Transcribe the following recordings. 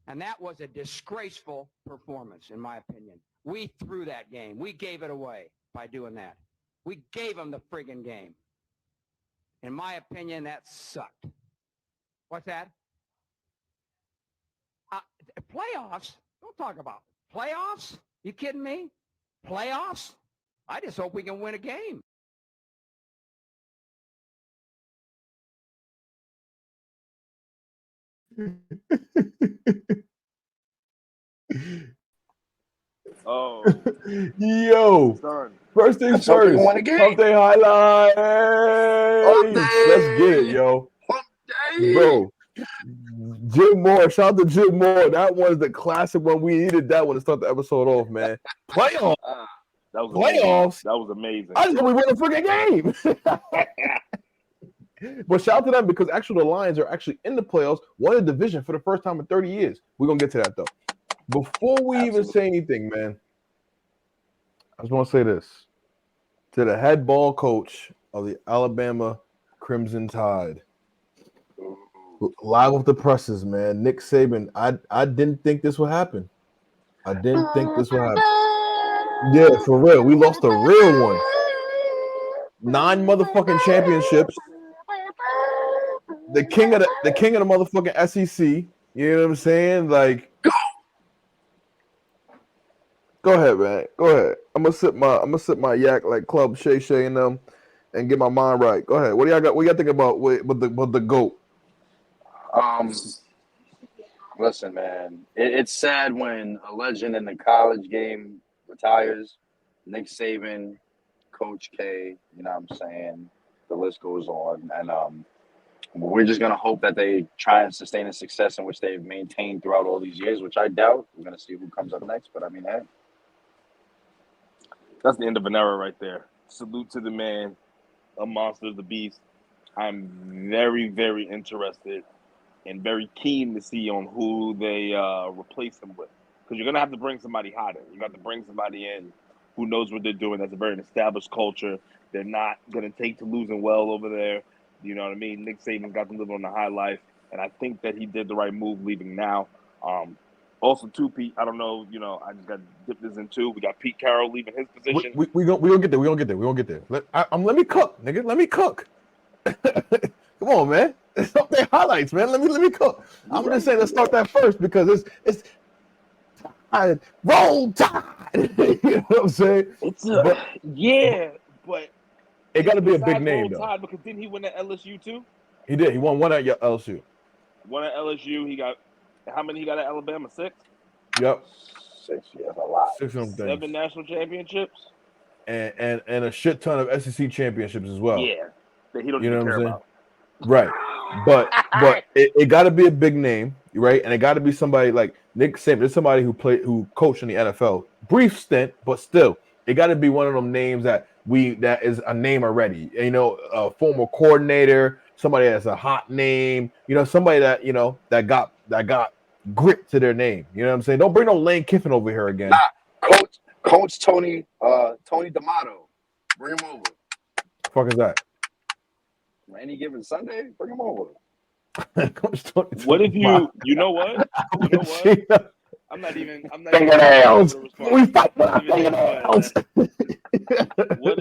And that was a disgraceful performance, in my opinion. We threw that game. We gave it away by doing that. We gave them the friggin' game. In my opinion, that sucked. What's that? Playoffs? Don't talk about playoffs. You kidding me? Playoffs? I just hope we can win a game. Oh, Yo, son. first things Let's hope we can first. win a game. Humpday highlights. Let's get it, Humpday. yo. Humpday. Bro, Jim Moore. Shout out to Jim Moore. That was the classic one. We needed that one to start the episode off, man. Playoffs. That was Playoffs. That was amazing. I just hope we win a freaking game. But shout out to them because actually the Lions are actually in the playoffs, won a division for the first time in 30 years. We're going to get to that, though. Before we even say anything, man, I just want to say this. To the head ball coach of the Alabama Crimson Tide. Live with the presses, man. Nick Saban. I didn't think this would happen. I didn't think this would happen. Yeah, for real. We lost a real one. 9 motherfucking championships. The king of the motherfucking SEC. You know what I'm saying? Like, go ahead, man. Go ahead. I'm gonna sip my yak like Club Shay Shay and them, and get my mind right. Go ahead. What do y'all got? What y'all think about with the GOAT? Listen, man. It's sad when a legend in the college game retires. Nick Saban, Coach K. You know what I'm saying? The list goes on, and we're just gonna hope that they try and sustain the success in which they've maintained throughout all these years, which I doubt. We're gonna see who comes up next, but I mean, hey. That's the end of an era right there. Salute to the man, a monster, the beast. I'm very, very interested and very keen to see on who they replace him with. Because you're going to have to bring somebody hotter. You got to bring somebody in who knows what they're doing. That's a very established culture. They're not going to take to losing well over there. You know what I mean? Nick Saban's got to live on the high life. And I think that he did the right move leaving now. Also, too, Pete, I don't know, I just got to dip this in too. We got Pete Carroll leaving his position. We gonna get there. We gonna get there. Let me cook, nigga. Let me cook. Come on, man. It's something highlights, man. Let me cook. I'm just saying, let's start that first because it's tide. Roll Tide. You know what I'm saying? But it got to be a big name though. though. Because didn't he win at LSU too? He did. He won one at LSU. One at LSU. He got how many? He got at Alabama? 6. Yep. 6. Yeah, that's a lot. 6 of them things. 7 national championships. And a shit ton of SEC championships as well. Yeah, that he don't you know even what care I'm saying? about. Right. But it got to be a big name, right? And it got to be somebody like Nick Saban. There's somebody who coached in the NFL, brief stint, but still, it got to be one of them names that is a name already. A former coordinator, somebody that's a hot name. Somebody that that got grit to their name. You know what I'm saying? Don't bring no Lane Kiffin over here again. Nah, Coach Tony D'Amato, bring him over. Fuck is that? Any given Sunday, bring him over. What if you know what? I'm not even fingernails. We fight for our fingernails. What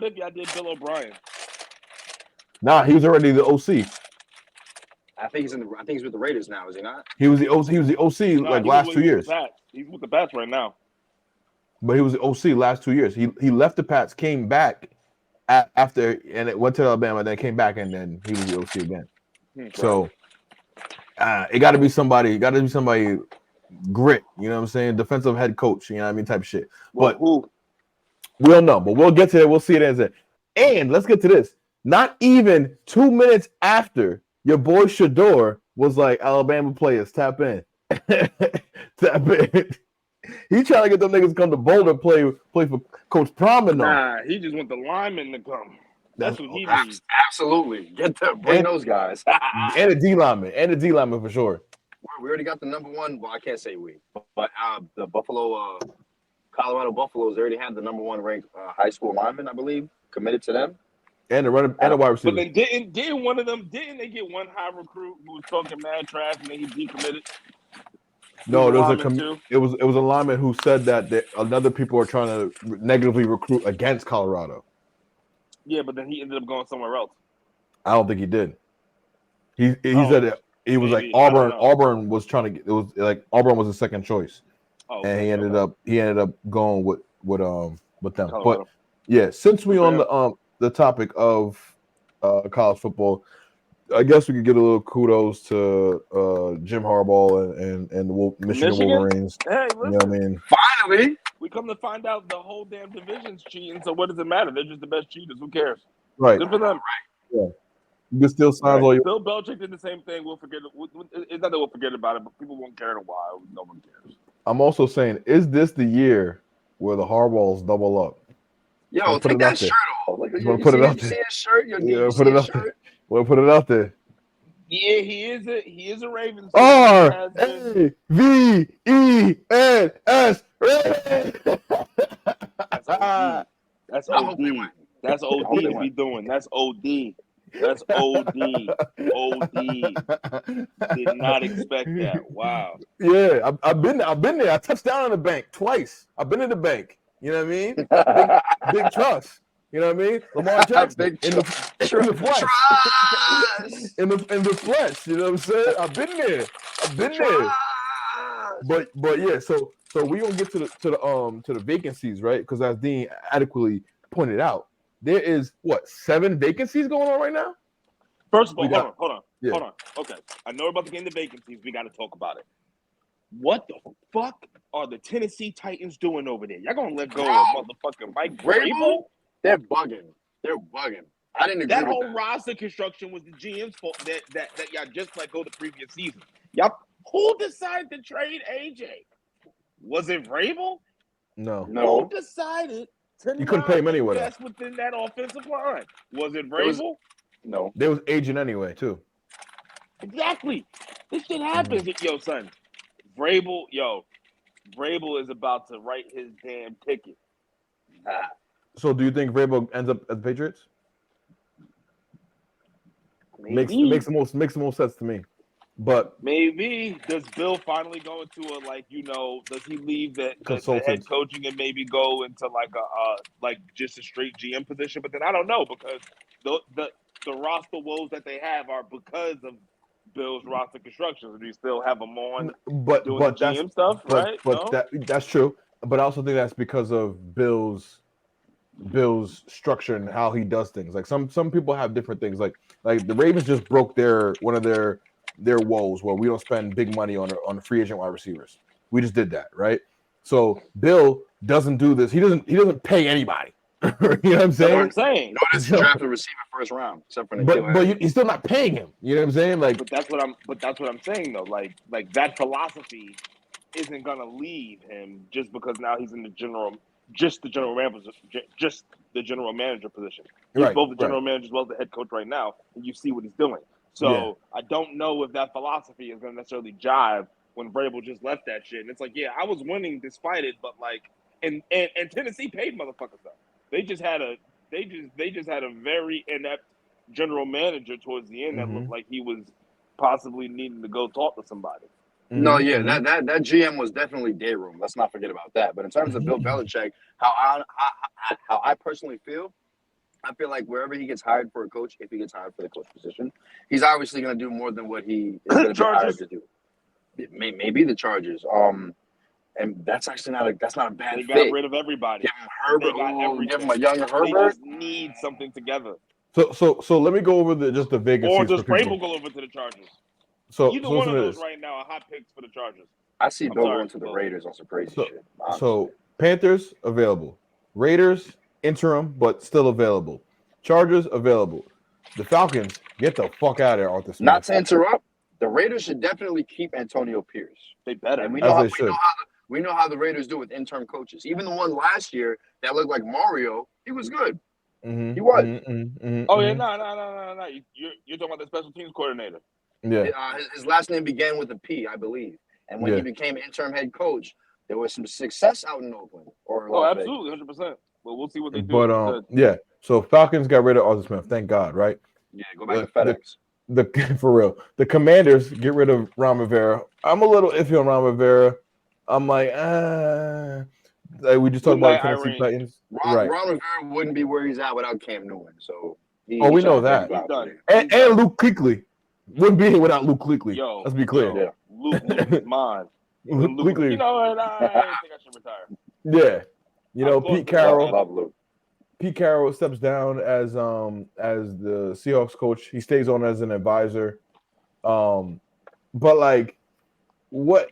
if y'all did Bill O'Brien? Nah, he was already the OC. I think he's with the Raiders now, is he not? He was the OC last 2 years. He's with the Pats right now. But he was the OC last 2 years. He left the Pats, came back after, and it went to Alabama, then came back, and then he was the OC again. So it got to be somebody. Got to be somebody grit. You know what I'm saying? Defensive head coach. You know what I mean? Type of shit. Well, but who? We don't know. But we'll get to it. We'll see it as it. And let's get to this. Not even 2 minutes after your boy Shador was like, Alabama players, tap in. Tap in. He trying to get them niggas to come to Boulder play for Coach Pharm and them. Nah, he just want the linemen to come. That's what he needs. Absolutely. Bring those guys. and a D lineman for sure. We already got the number one. Well, I can't say we, but the Colorado Buffaloes already have the number one ranked high school lineman, I believe, committed to them. and a wide But receiver. then didn't one of them didn't they get one high recruit who was talking mad trash and then he decommitted? No, Who's a there's lineman too? it was a lineman who said that other people are trying to negatively recruit against Colorado. Yeah, but then he ended up going somewhere else. I don't think he did. He Oh, said it, he was maybe. like I don't Auburn. know. Auburn was trying to get. It was like Auburn was his second choice, Oh, and okay, he ended up going with them. Colorado. But yeah, since we Okay. on the topic of college football, I guess we could give a little kudos to Jim Harbaugh and the Michigan Wolverines. Hey, You know what I mean? Finally, we come to find out the whole damn division's cheating. So what does it matter? They're just the best cheaters. Who cares? Right. Good for them. Yeah. You can still sign all your. Bill Belichick did the same thing. We'll forget. It's not that we'll forget about it, but people won't care in a while. No one cares. I'm also saying, is this the year where the Harbaughs double up? yo, take that shirt off. Like, you put it out see there. his shirt? Yo, Yeah, you put see it his out there. shirt? We'll put it out there. Yeah, he is a Ravens. RAVENS. That's OD. That's I hope they OD. win. That's OD hope they to be win. doing. That's OD. That's OD. OD. Did not expect that. Wow. Yeah, I've been there. I touched down on the bank twice. I've been in the bank. You know what I mean? Big trust. You know what I mean? Lamar Jackson in the flesh. in the flesh. You know what I'm saying? I've been there. But yeah, so we gonna get to the vacancies, right? Because as Dean adequately pointed out, there is 7 vacancies going on right now. First of all, hold on. Okay, I know about the game, the vacancies. We got to talk about it. What the fuck are the Tennessee Titans doing over there? Y'all gonna let go of motherfucking Mike Vrabel? They're bugging. I didn't agree that with whole that. roster construction was the GM's fault. That y'all just let go the previous season. Y'all, who decided to trade AJ? Was it Vrabel? No. Who decided to you couldn't pay him anyway? Invest within that offensive line? Was it Vrabel? No. There was agent anyway too. Exactly. This shit happens. Yo, son. Vrabel is about to write his damn ticket. So do you think Vrabel ends up at the Patriots? Maybe. Makes the most sense to me. But maybe does Bill finally go into does he leave the head coaching and maybe go into just a straight GM position? But then I don't know, because the roster woes that they have are because of Bill's roster construction. Do you still have them on doing the GM stuff, right? But that's true. But I also think that's because of Bill's structure and how he does things. Like some people have different things. Like the Ravens just broke one of their woes where we don't spend big money on free agent wide receivers. We just did that, right? So Bill doesn't do this. He doesn't pay anybody. You know what I'm saying? That's what I'm saying. Notice he drafted a receiver first round, except for but you're still not paying him. You know what I'm saying? But that's what I'm saying though. Like that philosophy isn't gonna leave him just because now he's in the general manager position. He's both the general manager as well as the head coach right now, and you see what he's doing. So I don't know if that philosophy is going to necessarily jive when Vrabel just left that shit. And it's like, yeah, I was winning despite it, but and Tennessee paid motherfuckers though. They just had a very inept general manager towards the end that looked like he was possibly needing to go talk to somebody. No, that GM was definitely day room. Let's not forget about that. But in terms of Bill Belichick, how I personally feel, I feel like wherever he gets hired for a coach, if he gets hired for the coach position, he's obviously going to do more than what he is going to be hired to do. Maybe the Chargers. And that's actually not a bad fit. They got rid of everybody. Give him Herbert. Give him a younger Herbert. They just need something together. So let me go over the vacancies. Or does Vrabel go over to the Chargers? Either one of those right now are hot picks for the Chargers. I see Bill going to the Raiders on some crazy shit. Honestly. So Panthers available, Raiders interim but still available, Chargers available. The Falcons, get the fuck out of there, Arthur Smith. Not to interrupt, the Raiders should definitely keep Antonio Pierce. They better. And we know how the Raiders do with interim coaches. Even the one last year that looked like Mario, he was good. He was. Oh yeah, no. You're talking about the special teams coordinator. Yeah. His last name began with a P, I believe. And when he became interim head coach, there was some success out in Oakland. Absolutely, 100%. Well, we'll see what they do. But So Falcons got rid of Arthur Smith. Thank God, right? Yeah, go back to The, FedEx. the for real. The Commanders get rid of Ron Rivera. I'm a little iffy on Ron Rivera. I'm like we just talked Good about the night, Tennessee Irene. Titans, right? Ron Rivera wouldn't be where he's at without Cam Newton. So Oh, we he's know out there. that. He's done. And, He's done. Luke Kuechly wouldn't be here without Luke Kuechly. Yo, Let's be clear. Yeah. Luke is mine. Luke Luke, Kuechly. you know what? I think I should retire. Yeah. You know, I'm close Pete to that. Carroll. Love Luke. Pete Carroll steps down as the Seahawks coach. He stays on as an advisor. But like, what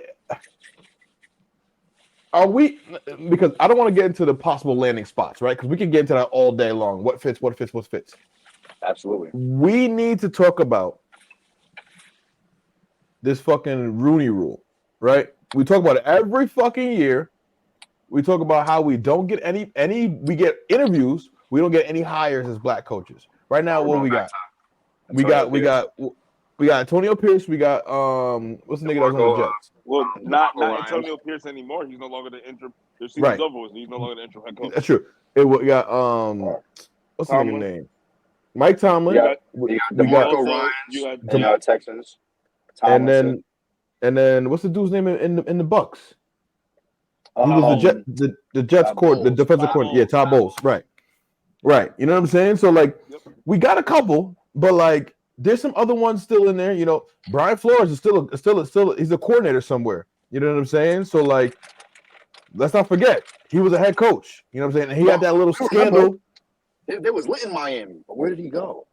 are we? Because I don't want to get into the possible landing spots, right? Because we can get into that all day long. What fits? What fits? What fits? Absolutely. We need to talk about this fucking Rooney Rule, right? We talk about it every fucking year. We talk about how we don't get any. We get interviews. We don't get any hires as black coaches. Right now, what we got? We got Antonio Pierce. We got what's the nigga that was on the Jets? Well, not Ryan. Antonio Pierce anymore. He's no longer the interim. Their season's Right. over with. So he's no longer the interim head coach. That's true. We got what's the nigga Tomlin. name? Mike Tomlin. Yeah. We You got got DeMarco Ryan. You got The Texans. and Tomlinson. then what's the dude's name in the Bucks? He was the Jets court, the defensive Todd court. Yeah, Bowles. Todd Bowles. Right. You know what I'm saying? So like, we got a couple, but like, there's some other ones still in there. You know, Brian Flores is still he's a coordinator somewhere. You know what I'm saying? So like, let's not forget he was a head coach. You know what I'm saying? And he had that little scandal. They was lit in Miami, but where did he go?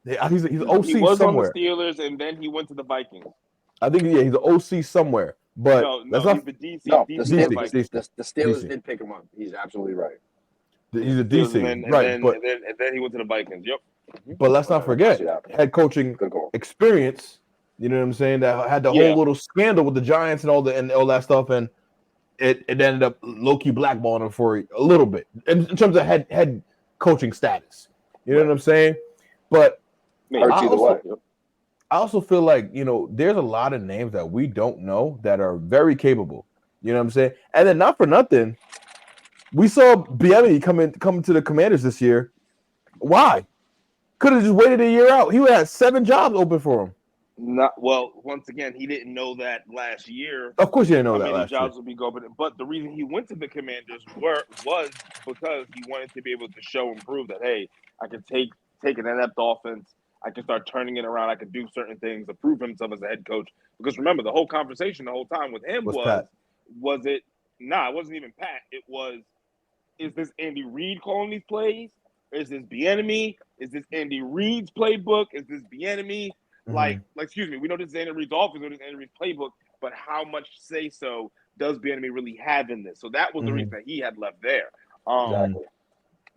Yeah, he's OC He was somewhere. on the Steelers, and then he went to the Vikings. I think he's an OC somewhere. But No, that's he's not. the DC. No, DC, the Vikings. Steelers DC. did pick him up. He's absolutely right. He's a Steelers, DC, and right? then, But and then he went to the Vikings. Yep. but let's not forget See that. head coaching Good call. experience. You know what I'm saying? That had the Yeah. whole little scandal with the Giants and all that stuff, and it ended up low-key blackballing him for a little bit in terms of head coaching status. You know what I'm saying? But Maybe. Hurts either way. Yep. I also feel like, you know, there's a lot of names that we don't know that are very capable. You know what I'm saying? And then not for nothing, we saw Bieniemy come to the Commanders this year. Why? Could have just waited a year out. He would have had 7 jobs open for him. Not well. Once again, he didn't know that last year. Of course, you didn't know How that many last year. jobs would be going? But the reason he went to the Commanders was because he wanted to be able to show and prove that, hey, I can take an inept offense. I can start turning it around. I can do certain things to prove himself as a head coach. Because remember, the whole conversation the whole time with him was it? Nah, it wasn't even Pat. It was, is this Andy Reid calling these plays? Is this Bieniemy? Is this Andy Reid's playbook? Is this Bieniemy? Like, excuse me, we know this is Andy Reid's offense, or this is Andy Reid's playbook, but how much say-so does Bieniemy really have in this? So that was the reason that he had left there. Exactly.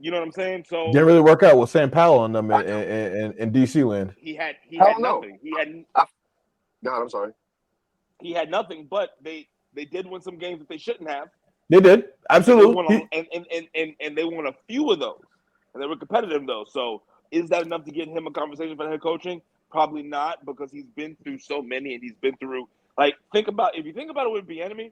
You know what I'm saying? So didn't really work out with Sam Powell and them in DC land. he had no. nothing. He had God, I'm sorry. He had nothing, but they did win some games that they shouldn't have. They did. Absolutely. And they won a few of those. And they were competitive, though. So is that enough to get him a conversation for head coaching? Probably not, because he's been through so many, and he's been through, like, if you think about it with Bieniemy,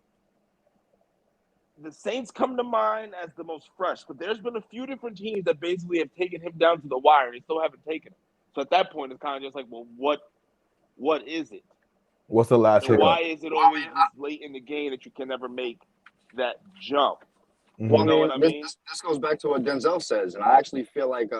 the Saints come to mind as the most fresh, but there's been a few different teams that basically have taken him down to the wire, and they still haven't taken him. So at that point, it's kind of just like, well, what is it? What's the last And hiccup? why is it always this late in the game that you can never make that jump? Well, You know what I mean? This goes back to what Denzel says, and I actually feel like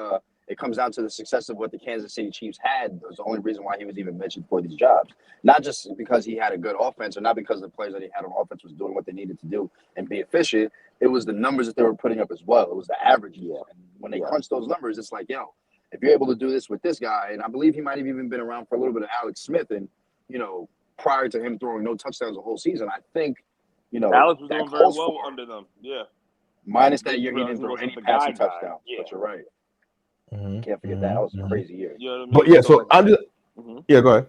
it comes down to the success of what the Kansas City Chiefs had. That was the only reason why he was even mentioned for these jobs. Not just because he had a good offense, or not because the players that he had on offense was doing what they needed to do and be efficient. It was the numbers that they were putting up as well. It was the average. And when they crunch those numbers, it's like, yo, if you're able to do this with this guy, and I believe he might have even been around for a little bit of Alex Smith, and, you know, prior to him throwing no touchdowns the whole season, I think, you know, Alex was that doing very calls well for under them. Yeah. minus that year he didn't He throw wasn't any the passing guy. touchdowns. Yeah. But you're right. Can't forget that. That was a crazy year. You know what I mean? But yeah, so I'm just yeah, go ahead.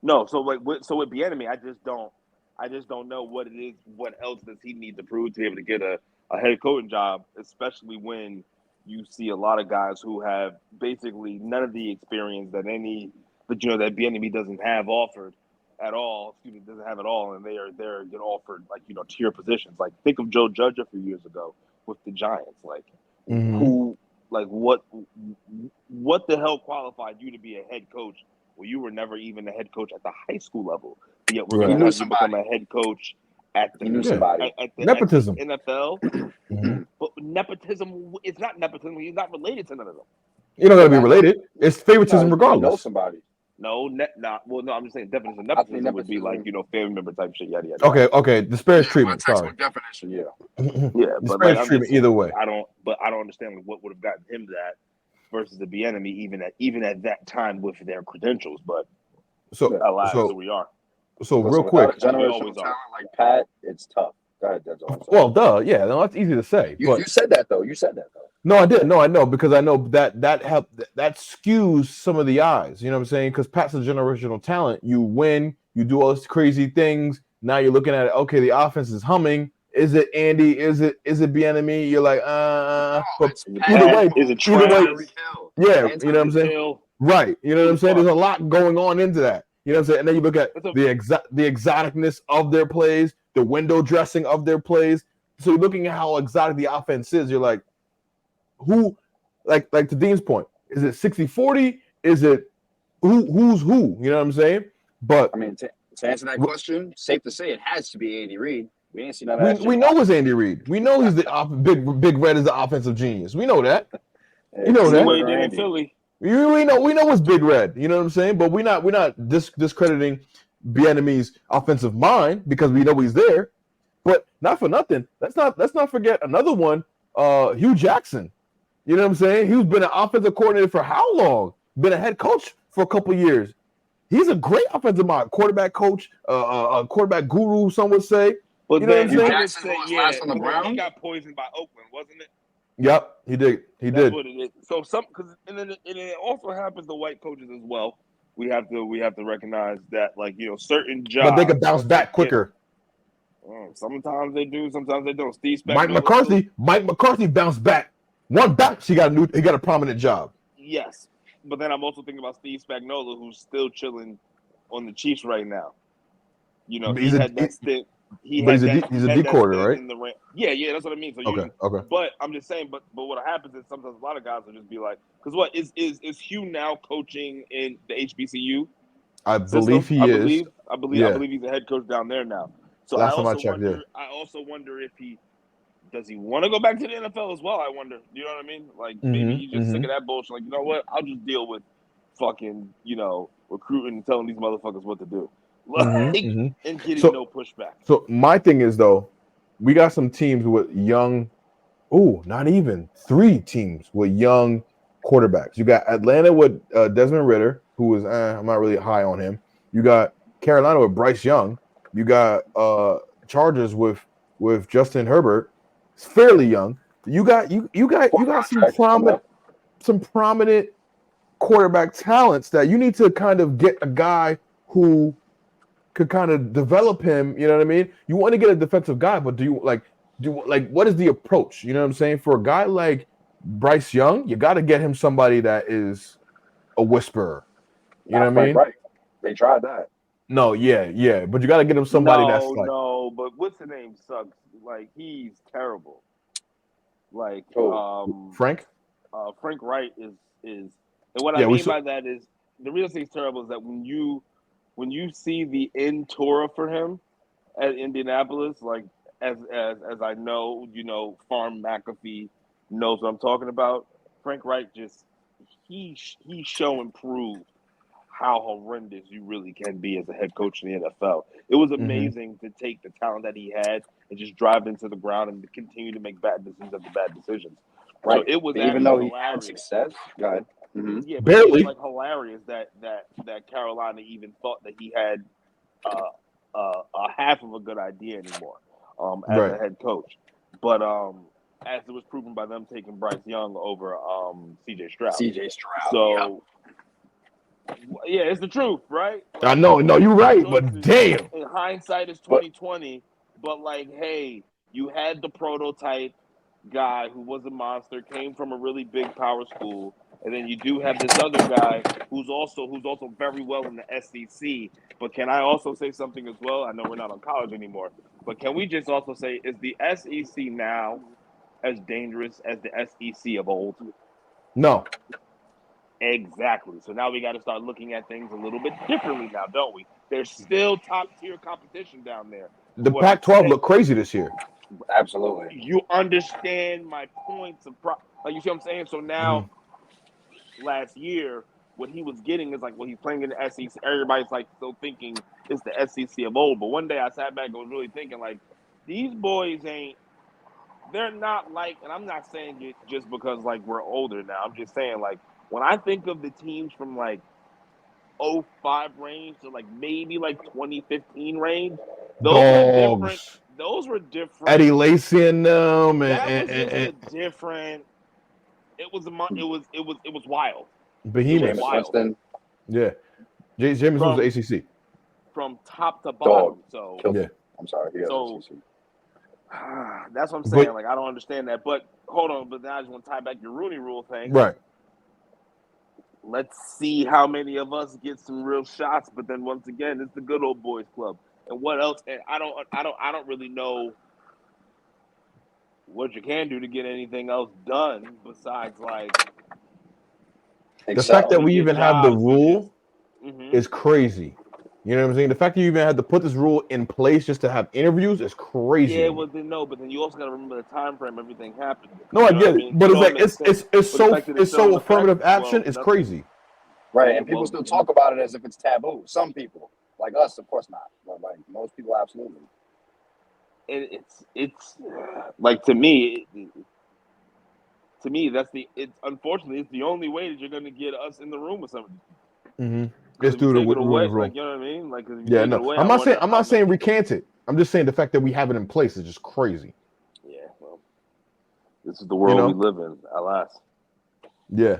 No, so with Bieniemy, I just don't know what it is. What else does he need to prove to be able to get a head coaching job, especially when you see a lot of guys who have basically none of the experience that Bieniemy doesn't have offered at all. Excuse me, doesn't have at all, and they're getting offered, like, you know, tier positions. Like, think of Joe Judge a few years ago with the Giants, like who Like what the hell qualified you to be a head coach? Well, you were never even a head coach at the high school level. But yet we're Right. going He to knew have you become somebody. a head coach at the He knew Yeah. somebody. at the Nepotism. NFL. Mhm. But nepotism, it's not nepotism. He's not related to none of them. You don't got to be Nah, related. It's favoritism He knows regardless. somebody. No, well, no, I'm just saying definition of I think nepotism would be like, nepotism. family member type shit, yada, yada, Okay, yada. okay. Disparage My treatment. Sorry. textbook definition. Yeah. Yeah, but Disparage like I'm treatment just saying, either way. I don't understand like, what would have gotten him that versus the enemy even at that time with their credentials. But So, alas, so, here we are. so Listen, real without quick. a generational always are. talent like Pat, it's tough. Go ahead, Denzel. I'm sorry. Well, duh. Yeah, no, that's easy to say. You But said that though. You said that though. no, I did. No, I know because I know that skews some of the eyes. You know what I'm saying? Because Pat's a generational talent. You win. You do all these crazy things. Now you're looking at it. Okay, the offense is humming. Is it Andy? Is it Bieniemy? You're like, No, but it's either way, Is it either way, Travis? yeah, And you know what I'm saying? Hill? Right. You know what I'm saying? Fuck. There's a lot going on into that. You know what I'm saying? And then you look at the exoticness of their plays, the window dressing of their plays. So you're looking at how exotic the offense is. You're like, who, like to Dean's point, is it 60-40? Is it who's who? You know what I'm saying? But I mean, to answer that question, safe to say it has to be Andy Reid. We ain't seen none of that shit. we know it's Andy Reid. We know he's the big red is the offensive genius. We know that. You know See that. what he did in Philly. We know it's Big Red. You know what I'm saying? But we're not discrediting Bieniemy's offensive mind because we know he's there. But not for nothing. Let's not forget another one. Hugh Jackson. You know what I'm saying? He's been an offensive coordinator for how long? Been a head coach for a couple years. He's a great offensive mind, quarterback coach, a quarterback guru. Some would say. But you know what I'm then saying? I would say, last on the but then Browns? he got poisoned by Oakland, wasn't it? Yep, he did. That's what it is. So and then it also happens to white coaches as well. We have to recognize that, like, certain jobs. But they could bounce back quicker. Sometimes they do, sometimes they don't. Steve Spagnuolo. Mike McCarthy bounced back. One bounce, he got a prominent job. Yes, but then I'm also thinking about Steve Spagnuolo, who's still chilling on the Chiefs right now. He's a D quarter, right? Yeah, that's what I mean. So okay. But I'm just saying, but what happens is sometimes a lot of guys will just be like, because what is Hugh now coaching in the HBCU? I believe he is. I believe he's a head coach down there now. So Last time I checked, I also wonder if does he want to go back to the NFL as well? I wonder. You know what I mean? Like maybe he's just sick of that bullshit. Like, you know what? I'll just deal with fucking recruiting and telling these motherfuckers what to do. And getting no pushback. So my thing is though, we got some teams with young. Not even 3 teams with young quarterbacks. You got Atlanta with Desmond Ridder, who is I'm not really high on him. You got Carolina with Bryce Young. You got Chargers with Justin Herbert. It's fairly young. You got some prominent quarterback talents that you need to kind of get a guy who could kind of develop him. You know what I mean? You want to get a defensive guy, but what is the approach? You know what I'm saying? For a guy like Bryce Young, you got to get him somebody that is a whisperer. You know what I mean? Right. They tried that. No, yeah, but you got to get him somebody that's like. No, but what's the name sucks. Like he's terrible. Like Frank. Frank Wright is, and what I mean by that is the reason he's terrible is that when you see the end tour for him at Indianapolis, like as I know, Pharm McAfee knows what I'm talking about. Frank Wright he's show and proved how horrendous you really can be as a head coach in the NFL. It was amazing to take the talent that he had and just drive into the ground and to continue to make bad decisions after bad decisions. Right. So it was even though hilarious. He had success. Go ahead. Yeah, but barely. it was like hilarious that Carolina even thought that he had a half of a good idea anymore as a head coach. But as it was proven by them taking Bryce Young over CJ Stroud. So yeah, it's the truth, right? Like, I know, no, you're right, but damn. In hindsight, it's 2020. But like, hey, you had the prototype guy who was a monster, came from a really big power school, and then you do have this other guy who's also very well in the SEC. But can I also say something as well? I know we're not on college anymore, but can we just also say, is the SEC now as dangerous as the SEC of old? No. Exactly. So now we got to start looking at things a little bit differently now, don't we? There's still top tier competition down there. The What I'm Pac-12 saying- looked crazy this year. Absolutely. You understand my points of like you see what I'm saying? So now last year, what he was getting is like, well, he's playing in the SEC. Everybody's like still thinking it's the SEC of old. But one day I sat back and was really thinking like, these boys they're not like, and I'm not saying it just because like we're older now. I'm just saying like when I think of the teams from like 05 range to like maybe like 2015 range, those were different. Dogs. Those were different. Eddie Lacy and them. That was just a different. It was wild. Behemoth. Jameis Winston. Yeah. Jameis was the ACC. From top to bottom. Dog. Oh, So yeah. I'm sorry. That's what I'm saying. Like I don't understand that. But hold on. But now I just want to tie back your Rooney Rule thing. Right. Let's see how many of us get some real shots. But then once again, it's the good old boys club. And what else? And I don't really know what you can do to get anything else done besides like the fact that we even have the rule Mm-hmm. is crazy. You know what I'm saying? The fact that you even had to put this rule in place just to have interviews is crazy. Yeah, well, then no, but then you also got to remember the time frame everything happened. No, I get it, but it's like it's so affirmative action. It's crazy, right? And people still talk about it as if it's taboo. Some people, like us, of course not, but like most people, absolutely. It's like to me, unfortunately it's the only way that you're going to get us in the room with somebody. Mm-hmm. Let's do it away. Like, you know what I mean? Like, yeah, no, I'm not saying recant it. I'm just saying the fact that we have it in place is just crazy. Yeah, well, this is the world we live in, alas. Yeah.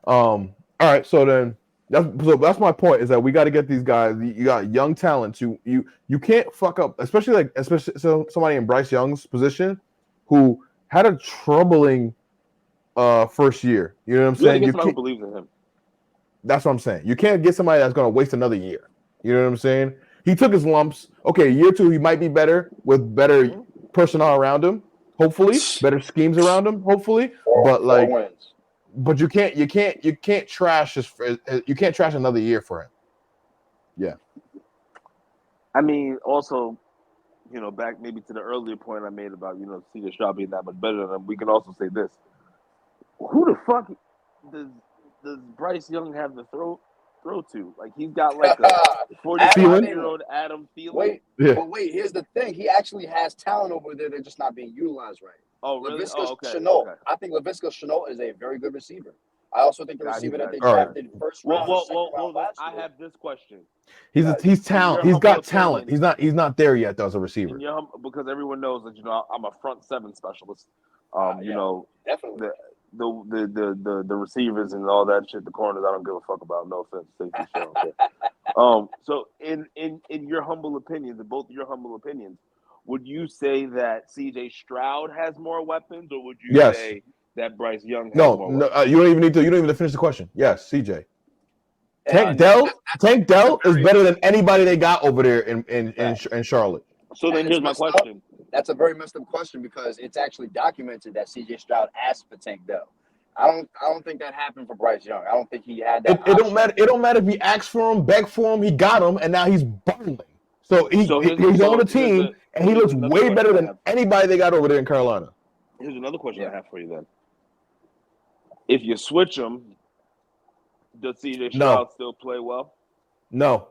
All right, so then that's my point is that we got to get these guys. You got young talents. You can't fuck up, especially somebody in Bryce Young's position who had a troubling first year. You know what I'm saying? You can't believe in him. That's what I'm saying. You can't get somebody that's going to waste another year. You know what I'm saying? He took his lumps. Okay, year two, he might be better with better personnel around him. Hopefully, better schemes around him. Hopefully, but you can't trash another year for him. Yeah. I mean, also, back maybe to the earlier point I made about C.J. Stroud being that much better than him. We can also say this: who the fuck does Bryce Young have to throw to? Like he's got like a 45-year-old Adam Thielen. Wait, here's the thing. He actually has talent over there. They're just not being utilized right. Oh, really? Shenault. Okay. I think Laviska Shenault is a very good receiver. I also think the receiver that they drafted first round. I have this question. He's talent. He's got talent. He's not there yet though as a receiver. Because everyone knows that I'm a front seven specialist. Definitely. The receivers and all that shit, the corners, I don't give a fuck about. No offense, safety show. So in your humble opinions, in both your humble opinions, would you say that C.J. Stroud has more weapons, or would you say that Bryce Young has more weapons? No, you don't even need to finish the question. Yes, C.J. Tank Dell is better than anybody they got over there in Charlotte. So then here's my question. That's a very messed up question because it's actually documented that C.J. Stroud asked for Tank Dell. I don't think that happened for Bryce Young. I don't think he had that. It don't matter. It don't matter if he asked for him, begged for him. He got him, and now he's balling. So he's on the team, and he looks way better than anybody they got over there in Carolina. Here's another question I have for you then. If you switch him, does C.J. Stroud still play well? No,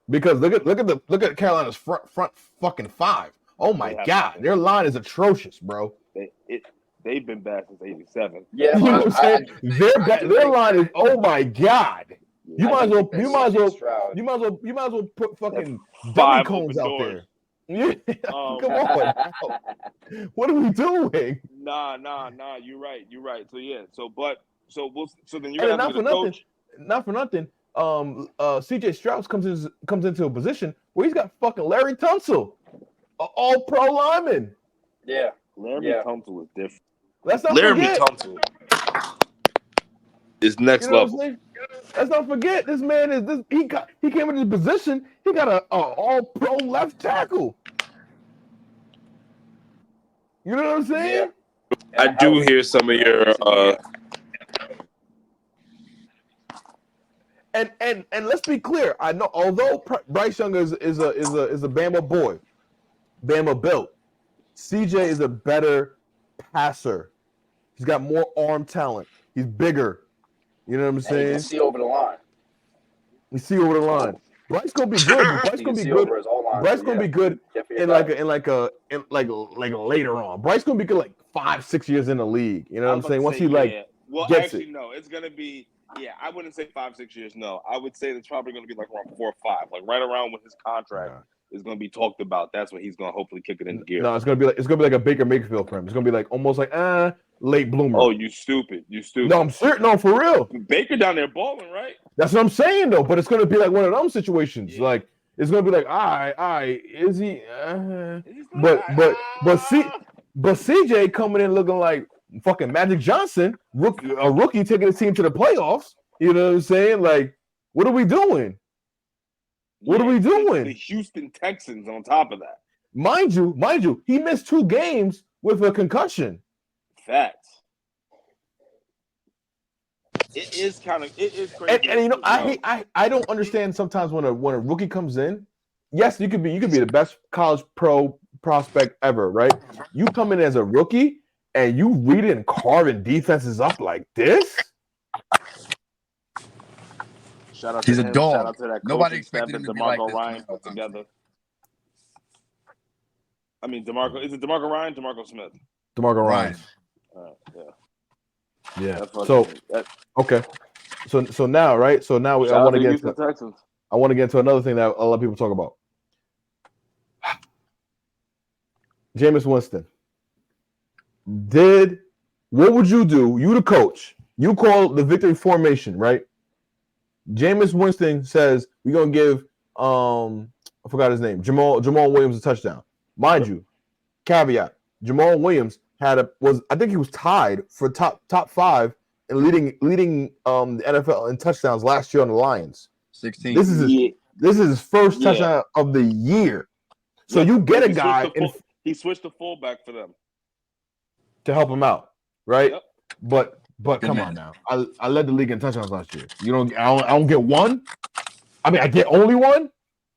because look at Carolina's front fucking five. Oh my God, their line is atrocious, bro. They've been bad since '87. Yeah, you know what I'm saying? Their line is oh my God. You might as well put fucking dummy cones out there. Yeah, come on. What are we doing? Nah. You're right. So yeah. So then you're gonna have to coach. Not for nothing. C.J. Stroud comes into a position where he's got fucking Larry Tunsil, an all-pro lineman. Yeah, Larry Tunsil is different. Let's not forget. Tunsil is next level. Let's not forget this man is this. He came into this position. He got a all-pro left tackle. You know what I'm saying? I do hear some of your. And let's be clear. I know although Bryce Young is a Bama boy, Bama built. CJ is a better passer. He's got more arm talent. He's bigger. You know what I'm And he saying? can see over the line. You see over the line. Bryce gonna be good. But Bryce He gonna can be see good. over his whole line. Bryce So, gonna yeah, be good get for your in bag. like later on. Bryce gonna be good like 5-6 years in the league. You know what I'm saying? Once he well, gets actually, it. no, it's gonna be. Yeah, I wouldn't say 5-6 years. No, I would say it's probably gonna be like around 4 or 5, like right around when his contract is gonna be talked about. That's when he's gonna hopefully kick it into gear. No, it's gonna be like a Baker Mayfield for him. It's gonna be like almost like late bloomer. Oh, you stupid! No, I'm serious. No, for real. Baker down there balling, right? That's what I'm saying though. But it's gonna be like one of them situations. Yeah. Like it's gonna be like, all right, is he? But CJ coming in looking like fucking Magic Johnson, a rookie taking his team to the playoffs. You know what I'm saying? Like, what are we doing? What are we doing? The Houston Texans on top of that. Mind you, he missed 2 games with a concussion. Facts. It is crazy. And you know, I don't understand sometimes when a rookie comes in. Yes, you could be the best college pro prospect ever, right? You come in as a rookie and you read it and carving defenses up like this. Shout out He's to a him. dog. Shout out to that Nobody coaching staff expected that him to be like DeMarco this. Ryan put together. I mean, is it DeMarco Ryan? DeMarco Smith. DeMarco Ryan. Yeah. So okay. So now, right? So now I want to get into Texans. I want to get into another thing that a lot of people talk about. Jameis Winston. What would you do? You the coach. You call the victory formation, right? Jameis Winston says we're gonna give I forgot his name, Jamal Williams a touchdown. Mind you, caveat: Jamal Williams I think he was tied for top 5 and leading the NFL in touchdowns last year on the Lions. 16. This is his first touchdown of the year. So you get a guy he switched to fullback for them to help him out, right? Yep. But come on now. I led the league in touchdowns last year. I don't get one. I mean, I get only one.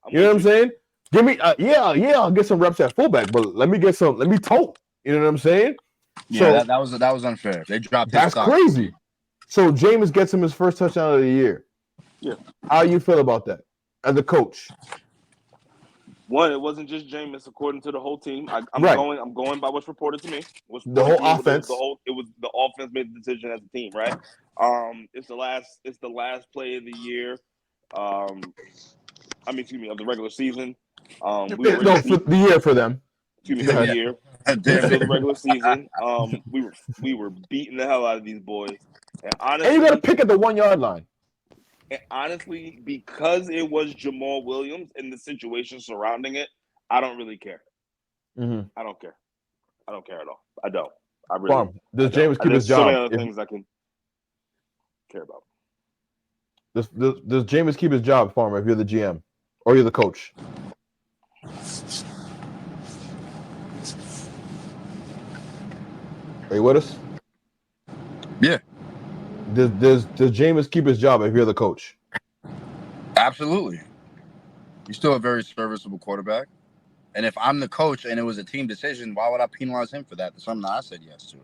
You know what I'm saying? Give me I'll get some reps at fullback, but let me tote. You know what I'm saying? Yeah, so, that was unfair. They dropped his stock. That's crazy. So Jameis gets him his first touchdown of the year. Yeah. How you feel about that as a coach? One, it wasn't just Jameis, according to the whole team. I'm going by what's reported to me. The whole offense. It was the offense made the decision as a team, right? It's the last play of the year. Of the regular season. The year for them. Excuse me, for the year. The regular season. We were beating the hell out of these boys. And honestly, you got to pick at the 1 yard line. And honestly, because it was Jamal Williams and the situation surrounding it, I don't really care. Mm-hmm. I don't care at all. I don't. I really. Pharm, does Jameis keep his job? So many other things I can care about. Does Jameis keep his job, Pharm, if you're the GM or you're the coach? Are you with us? Yeah. Does Jameis keep his job if you're the coach? Absolutely. He's still a very serviceable quarterback. And if I'm the coach and it was a team decision, why would I penalize him for that? That's something I said yes to.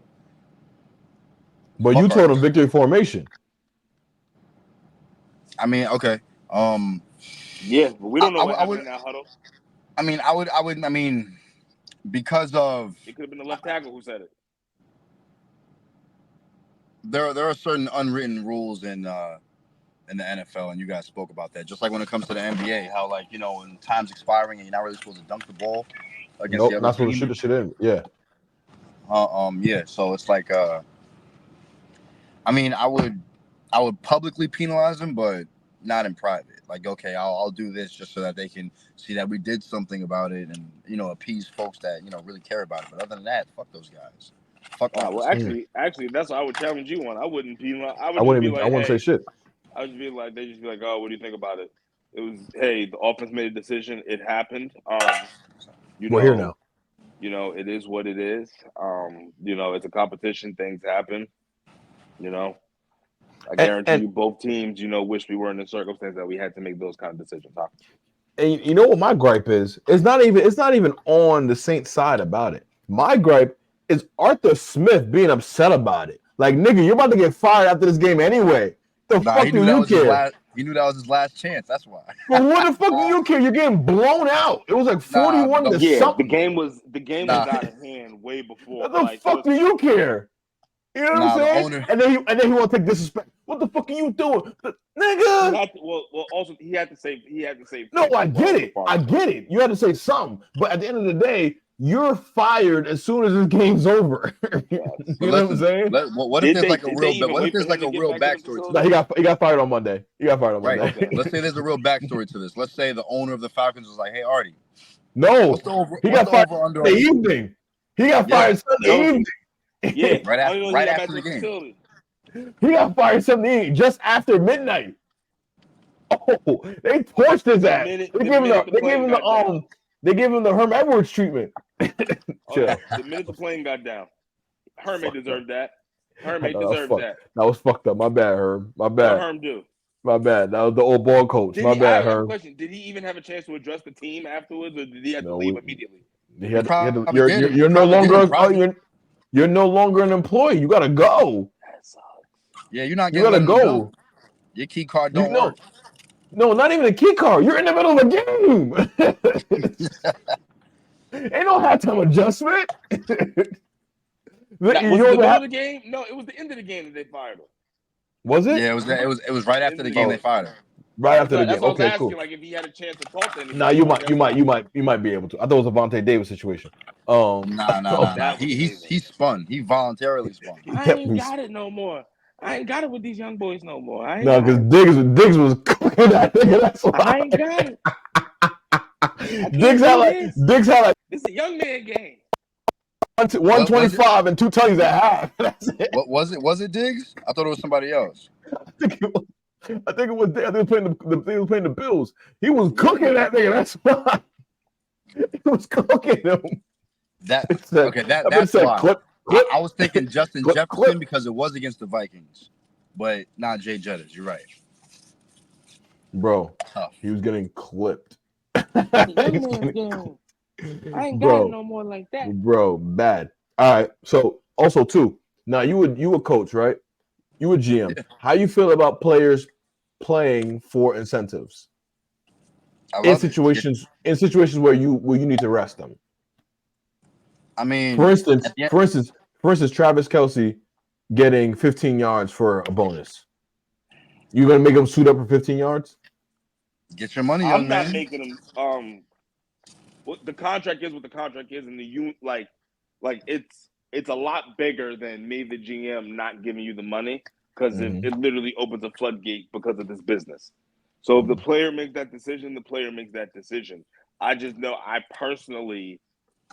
But you told him victory formation. I mean, okay. Yeah, but we don't know what happened in that huddle. I mean, because of it could have been the left tackle who said it. There are certain unwritten rules in the NFL, and you guys spoke about that. Just like when it comes to the NBA, how when time's expiring and you're not really supposed to dunk the ball against the other not supposed team. to shoot the shit in. Yeah. Yeah. So it's like, I mean, I would publicly penalize them, but not in private. Like, okay, I'll do this just so that they can see that we did something about it, and appease folks that really care about it. But other than that, fuck those guys. Well, actually, that's what I would challenge you on. I wouldn't penalize. I wouldn't say shit. I would be like, they just be like, oh, what do you think about it? It was, hey, the offense made a decision. It happened. We're here now. You know, it is what it is. You know, it's a competition. Things happen. You know, I guarantee And you, both teams, you know, wish we were in the circumstance that we had to make those kind of decisions. Huh? and you know what my gripe is? It's not even on the Saints side about it. My gripe is Arthur Smith being upset about it. Like, nigga, you're about to get fired after this game anyway. The Nah, he fuck knew do that you was his care? last. He knew that was his last chance. That's why. But what the fuck do you care? You're getting blown out. It was like Nah, 41 to Yeah, something. the game Nah. was out of hand way before. What the Like, fuck do you care? You know what I'm Nah, the saying? owner. And then he want to take disrespect. What the fuck are you doing, he nigga? had to, also he had to save No, face I as well get with it. the I farm. get it. You had to say something, but at the end of the day, you're fired as soon as this game's over. You But know what I'm saying? What Did if there's they- like a did real? they even What if wait for there's him like to a get real back to the backstory to No, this? he got fired on Monday. He got fired on Right. Monday. Okay. Let's say there's a real backstory to this. Let's say the owner of the Falcons was like, "Hey, Artie, No, what's the over? he What's got the fired over under? Sunday evening. He got Yeah. fired Sunday No. evening. Yeah, Right I after, didn't know he right got back after to the game. facility. He got fired Sunday evening, just after midnight. Oh, they torched his ass. They gave him the Herm Edwards treatment. Chill. The minute the plane got down, Herman Fucked deserved that. I Herman know, deserved that. That was fucked up. My bad, Herm. My What bad. Herm do? My bad. That was the old ball coach. My I bad, have a Herm. question. Did he even have a chance to address the team afterwards, or did he have to No, leave immediately? Probably did. You're no Probably longer did. Probably. you're no longer an employee. You gotta go. That sucks. Yeah, you're not You getting gotta let in the go. building. Your key card You don't know, work. no, not even a key card. You're in the middle of a game. Ain't no halftime adjustment. Was You it know the middle what of the game? No, it was the end of the game that they fired him. was it? Yeah, it was right after the game they fired him. Right after the That's game. what I was Okay, asking. cool. Like if he had a chance to talk to anybody. Nah, you might be able to. I thought it was a Vontae Davis situation. Nah. That was He spun. He voluntarily spun. I ain't got it no more. I ain't got it with these young boys no more. No, because Diggs was cooking that nigga. That's why. I ain't got it. Diggs had like This is a young man game. 125 and 2 touchdowns at half. That's it. What was it? Was it Diggs? I thought it was somebody else. I think it was. They were playing the Bills. He was cooking that nigga. That's why. He was cooking him. That's why. Clip. I was thinking Justin Jefferson because it was against the Vikings, but not Jay Jettis. You're right. Bro, Tough. he was getting clipped. I ain't got it no more like that. Bro, bad. All right. So also too. Now you a coach, right? You a GM. Yeah. How you feel about players playing for incentives in situations where you need to rest them? I mean, for instance, Travis Kelce getting 15 yards for a bonus. You gonna make him suit up for 15 yards? Get your money, young man. I'm not making him. What the contract is, what the contract is, and it's a lot bigger than me, the GM, not giving you the money because it literally opens a floodgate because of this business. So if the player makes that decision, the player makes that decision. I just know I personally,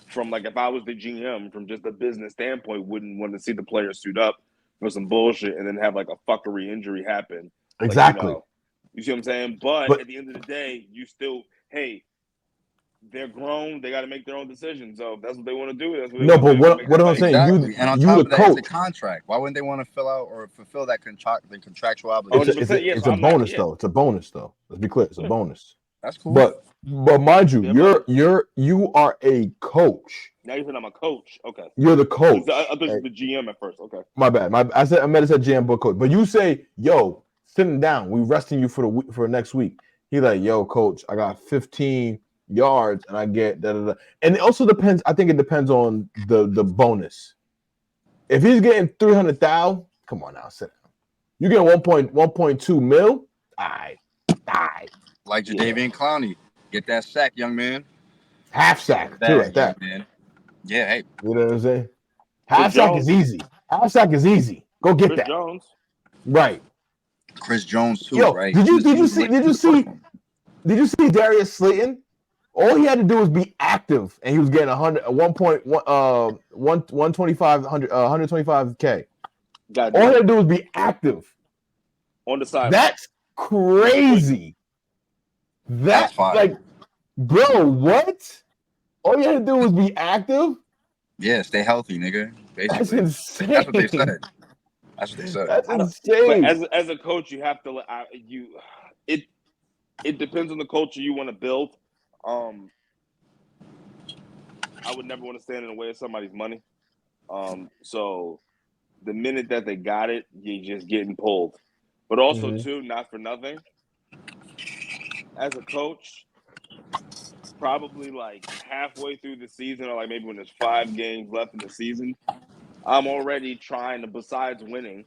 from like if I was the GM, from just a business standpoint, wouldn't want to see the player suit up for some bullshit and then have like a fuckery injury happen. Exactly. Like, you see what I'm saying? But at the end of the day, you still, hey, they're grown. They got to make their own decisions. So if that's what they want to do. That's what what I'm saying, exactly. And on top of that, it's a contract. Why wouldn't they want to fill out or fulfill that contractual obligation? It's a bonus though. It's a bonus though. Let's be clear. It's a bonus. That's cool. But mind you, you are a coach. Now you said I'm a coach. Okay. You're the coach. I thought you were the GM at first. Okay. My bad. I meant to say GM but coach. But you say, yo, sitting down, we resting you for next week. He like, yo, coach, I got 15 yards and I get da. And it also depends. I think it depends on the bonus. If he's getting 300,000, come on now, sit down. You get 1.2 mil. All right. Like Jadeveon Clowney, get that sack, young man. Half sack too, like that. Man. Yeah, hey. You know what I'm saying? Half sack is easy. Go get that. Jones. Right. Chris Jones too. Yo, right? Did you see Darius Slayton? All he had to do was be active, and he was getting 125K. All he had to do was be active on the side. That's crazy. That's like, bro, what? All you had to do was be active. Yeah, stay healthy, nigga. That's Basically, insane. that's what they said. That's what they said. That's I don't, but insane. as a coach, you have to it it depends on the culture you want to build. I would never want to stand in the way of somebody's money. So the minute that they got it, you're just getting pulled. But also, too, not for nothing, as a coach, probably like halfway through the season, or like maybe when there's 5 games left in the season, I'm already trying to, besides winning,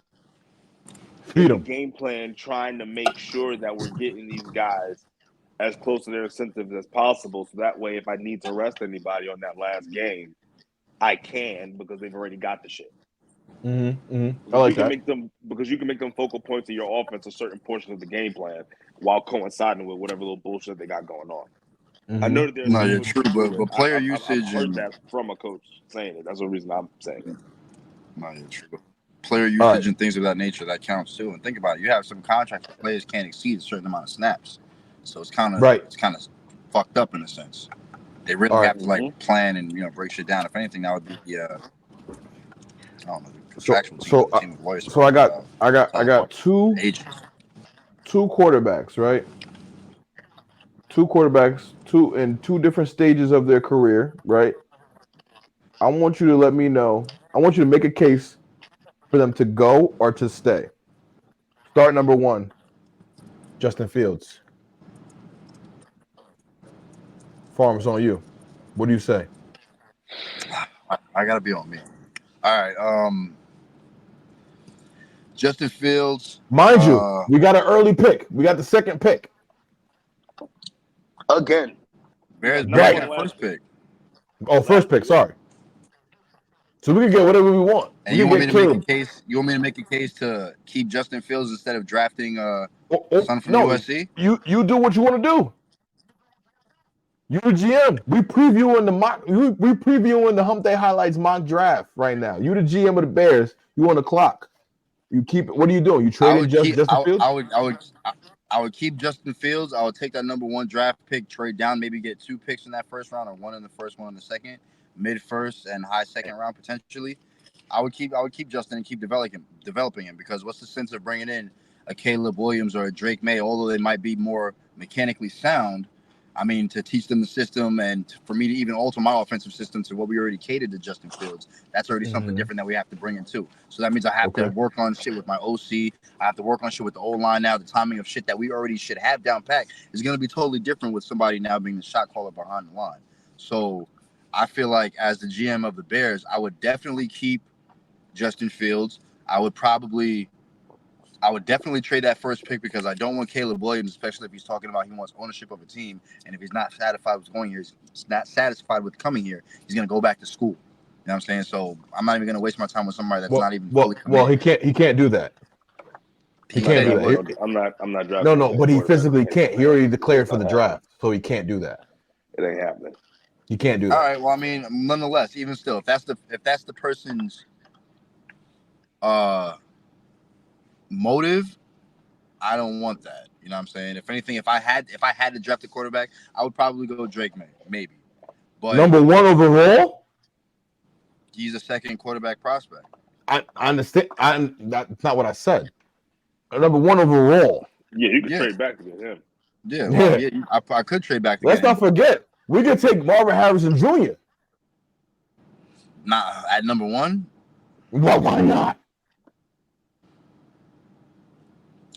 Feed in the them. game plan, trying to make sure that we're getting these guys as close to their incentives as possible. So that way, if I need to rest anybody on that last game, I can, because they've already got the shit. I Because like you can that. make them focal points of your offense a certain portion of the game plan while coinciding with whatever little bullshit they got going on. I know that there are No, some you're coaches true, who do it. but player I've usage heard and that from a coach saying it. That's the reason I'm saying it. no, you're true. Player All usage right. and things of that nature that counts too. And think about it, you have some contracts where players can't exceed a certain amount of snaps, so it's kind of Right. fucked up in a sense. They really All right. have to like plan and break shit down. If anything, that would be I don't know, the So contractual team, so the team of lawyers. so I got two agents. quarterbacks, right? Two quarterbacks, in two different stages of their career, right? I want you to let me know. I want you to make a case for them to go or to stay. Start number 1, Justin Fields. Farms on you. What do you say? I gotta be on me. All right. Justin Fields. Mind you, we got an early pick. We got the second pick. Again, Bears number Right. got one first last year. pick. Oh, first pick. Sorry. So we can get whatever we want. And We you can want me get to make Caleb. a case? You want me to make a case to keep Justin Fields instead of drafting son from No, USC? you do what you want to do. You the GM. We previewing the mock. We previewing the Humpday highlights mock draft right now. You the GM of the Bears. You on the clock. You keep. What are you doing? You trading Justin Fields? I would keep Justin Fields. I would take that number 1 draft pick, trade down, maybe get 2 picks in that first round, or 1 in the first, 1 in the second, mid first and high second round potentially. I would keep Justin and keep developing him, because what's the sense of bringing in a Caleb Williams or a Drake May, although they might be more mechanically sound? I mean, to teach them the system and for me to even alter my offensive system to what we already catered to Justin Fields, that's already something different that we have to bring in too. So that means I have to work on shit with my OC. I have to work on shit with the O-line now. The timing of shit that we already should have down pat is going to be totally different with somebody now being the shot caller behind the line. So I feel like as the GM of the Bears, I would definitely keep Justin Fields. I would definitely trade that first pick, because I don't want Caleb Williams, especially if he's talking about he wants ownership of a team, and if he's not satisfied with going here, he's not satisfied with coming here, he's going to go back to school. You know what I'm saying? So I'm not even going to waste my time with somebody that's not even fully committed. Well, he can't do that. He can't do that. I'm not drafting. No, but he physically can't. He already declared for the draft, so he can't do that. It ain't happening. He can't do that. All right. Well, I mean, nonetheless, even still, if that's the person's motive, I don't want that. You know what I'm saying? If anything, if I had to draft a quarterback, I would probably go Drake May, maybe. But number 1 overall, he's a second quarterback prospect. I understand. That's not what I said. Number 1 overall. Yeah, you could trade back to get him. Yeah, well, I could trade back to Let's not forget, we could take Marvin Harrison Jr. Not at number 1. Well, why not?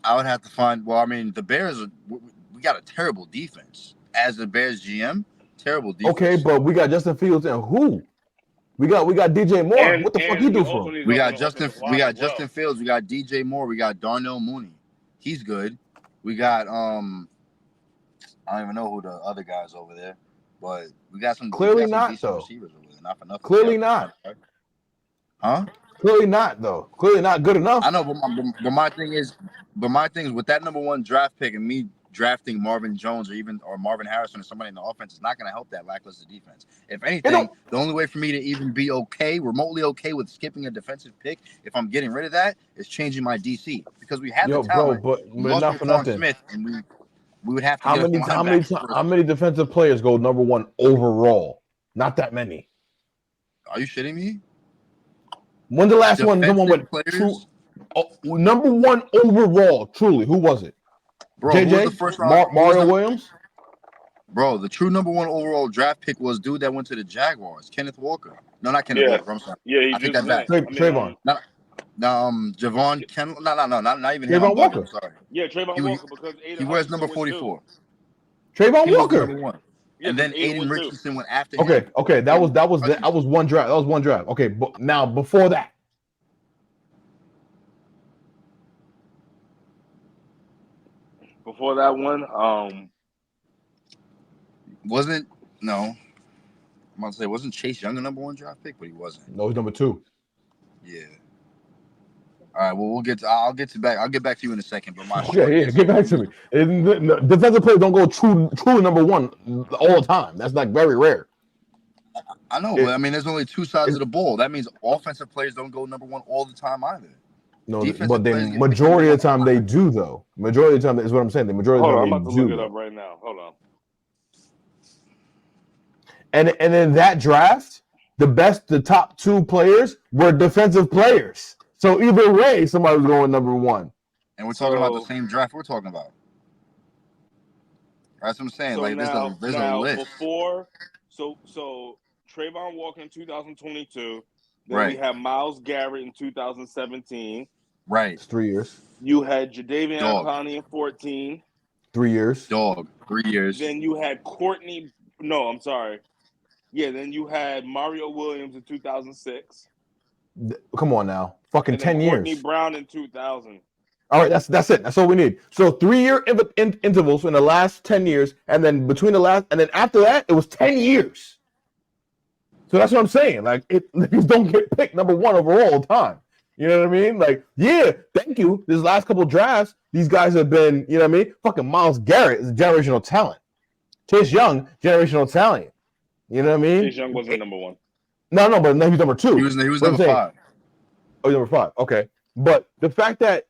I would have to find. Well, I mean, the Bears, we got a terrible defense. As the Bears GM, terrible defense. Okay, but we got Justin Fields and who? We got DJ Moore. What the fuck he do for him? We got Justin Fields. We got DJ Moore. We got Darnell Mooney. He's good. We got I don't even know who the other guys over there, but we got some decent receivers over there. Not for nothing. Clearly not. Huh? Clearly not, though. Clearly not good enough. I know, but my thing is with that number 1 draft pick and me drafting Marvin Jones or Marvin Harrison or somebody in the offense is not going to help that lackluster defense. If anything, the only way for me to even be remotely okay with skipping a defensive pick, if I'm getting rid of that, is changing my DC, because we have the talent. Bro, but not for nothing. Smith, and we would have to how many defensive players go number 1 overall? Not that many. Are you shitting me? When's the last one? Defensive Someone went players? number one overall. Truly, who was it? Bro, who was the JJ, first round? Mario Williams. Bro, the true number one overall draft pick was dude that went to the Jaguars, Kenneth Walker. No, not Kenneth Walker. I'm sorry. Yeah, he I take just that went. back. Trayvon. Javon Kennel. No, not even him. Trayvon I'm bugging. Walker. I'm sorry. Yeah, Trayvon He- Walker because Aiden He wears Hutchinson number went 44. Trayvon He was Walker. number one. Yeah, And then Aiden Aiden went too. Richardson went after him. Okay, that was one draft. That was one draft. Okay, but now before that, Before that one, Wasn't I'm about to say wasn't Chase Young the number one draft pick, but he wasn't. no, he's number 2. Yeah. All right. Well, I'll get back to you in a second. But my Okay, yeah, get back to me. Defensive players don't go truly number one all the time. That's like very rare. I know, but I mean, there's only two sides of the ball. That means offensive players don't go number one all the time either. No, Defensive but players get majority of the picked time they do though. Majority of the time is what I'm saying. The majority hold of on, the I'm time about they to look do. it Though. up right now. Hold on. And in that draft, the top 2 players were defensive players. So either way, somebody was going number 1. And we're talking about the same draft we're talking about. That's what I'm saying. So like there's a list. Before, so Trayvon Walker in 2022. Then Right. we had Myles Garrett in 2017. Right. It's 3 years. You had Jadeveon Dog. Clowney in 14. 3 years. Dog. 3 years. Then you had Courtney. No, I'm sorry. Yeah, then you had Mario Williams in 2006. Come on now. Fucking And then 10 years. Courtney Brown in 2000. All right, that's it. That's all we need. So 3-year intervals in the last 10 years, and then between the last, and then after that, it was 10 years. So that's what I'm saying. Like, these don't get picked number 1 overall all the time. You know what I mean? Like, yeah, thank you. These last couple of drafts, these guys have been, you know what I mean? Fucking Myles Garrett is a generational talent. Chase Young, generational talent. You know what I mean? Chase Young wasn't number 1. No, but no, he's number 2. He was What number I'm saying- 5. Oh, number 5. Okay, but the fact that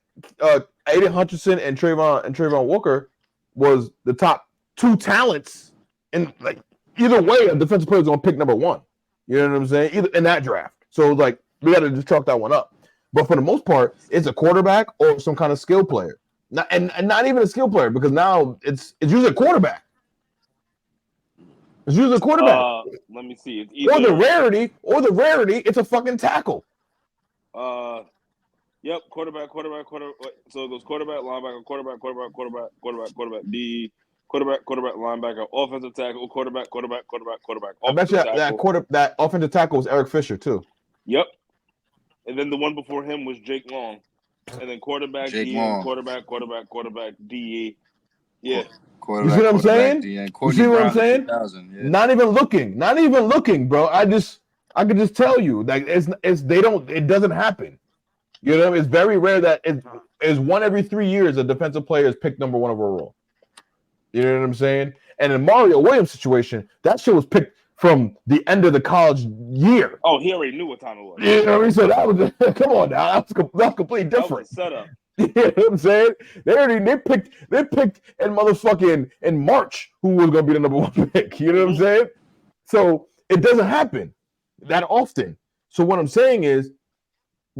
Aiden Hutchinson and Trayvon Walker was the top 2 talents, and like either way, a defensive player is gonna pick number 1. You know what I'm saying? Either in that draft. So like we got to just chalk that one up. But for the most part, it's a quarterback or some kind of skill player. Not even a skill player because now it's usually a quarterback. It's usually a quarterback. Let me see. It's or the rarity, it's a fucking tackle. Yep, quarterback. So it goes quarterback, linebacker, quarterback, D, quarterback, linebacker, offensive tackle, quarterback. I bet you that offensive tackle was Eric Fisher too. Yep. And then the one before him was Jake Long. And then quarterback, Jake D, Long. quarterback, D. Yeah. You see what I'm saying? You see what I'm saying? Yeah. Not even looking, bro. I could just tell you, like it doesn't happen. You know, it's very rare that it's 1 every 3 years a defensive player is picked number 1 overall. You know what I'm saying? And in Mario Williams' situation, that shit was picked from the end of the college year. Oh, he already knew what time it was. You know what I mean? So that was come on now, that's completely different. That was a setup. You know what I'm saying? They picked in motherfucking in March who was gonna be the number 1 pick. You know what I'm saying? So it doesn't happen that often. So what I'm saying is,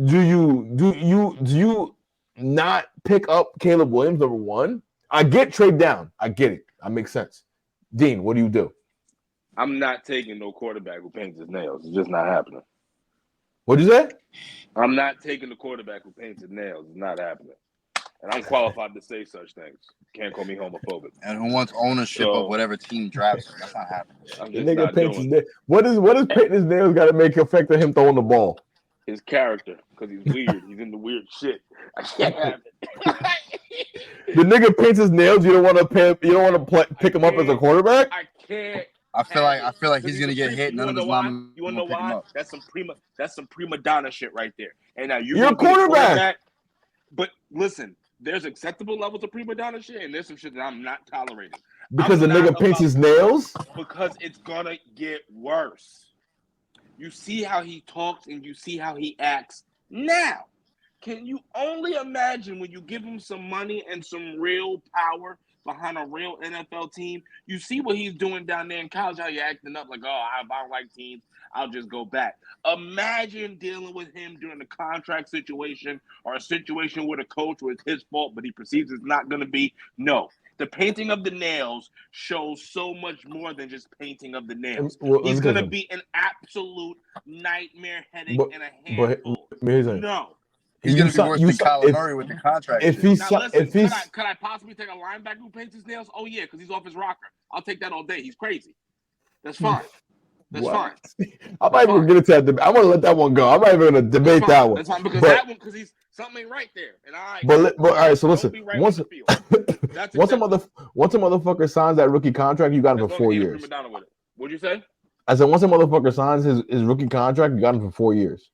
do you not pick up Caleb Williams number 1? I get trade down. I get it. That makes sense. Dean, what do you do? I'm not taking no quarterback who paints his nails. It's just not happening. What'd you say? I'm not taking the quarterback who paints his nails. It's not happening. And I'm qualified to say such things. Can't call me homophobic. And who wants ownership of whatever team drafts him? That's not happening. I'm The just nigga not paints his doing nails. What does painting his nails got to make effect of him throwing the ball? his character because he's weird. He's into weird shit. I can't have it. The nigga paints his nails. You don't want to pick him up as a quarterback. I can't. I feel like he's gonna get hit. None of his mom. You wanna know why? That's some prima donna shit right there. And now you're a quarterback. But listen, there's acceptable levels of prima donna shit, and there's some shit that I'm not tolerating. Because the nigga paints his nails? Because it's gonna get worse. You see how he talks and you see how he acts now. Can you only imagine when you give him some money and some real power behind a real NFL team? You see what he's doing down there in college, how you're acting up like, oh, if I don't like teams, I'll just go back. Imagine dealing with him during a contract situation or a situation with a coach where it's his fault, but he perceives it's not going to be. No. The painting of the nails shows so much more than just painting of the nails. Well, He's let me going tell to you be an absolute nightmare headache But- and a but handful. here's the thing. No. He's You gonna be saw- worse you than saw- Kyler if- Murray with the contract. If shit. he's Now so- listen, if he's could I possibly take a linebacker who paints his nails? Oh yeah, because he's off his rocker. I'll take that all day. He's crazy. That's fine. That's What? fine. I'm not even gonna get into that debate. I'm gonna let that one go. I'm not even gonna debate that one. That's fine because But- that one because something ain't right there. And But all right, so don't listen. be right Once on the field. That's once a acceptable. motherfucker signs that rookie contract, you got him As for long 4 as he ain't a years. prima donna with it. What'd you say? I said once a motherfucker signs his rookie contract, you got him for 4 years.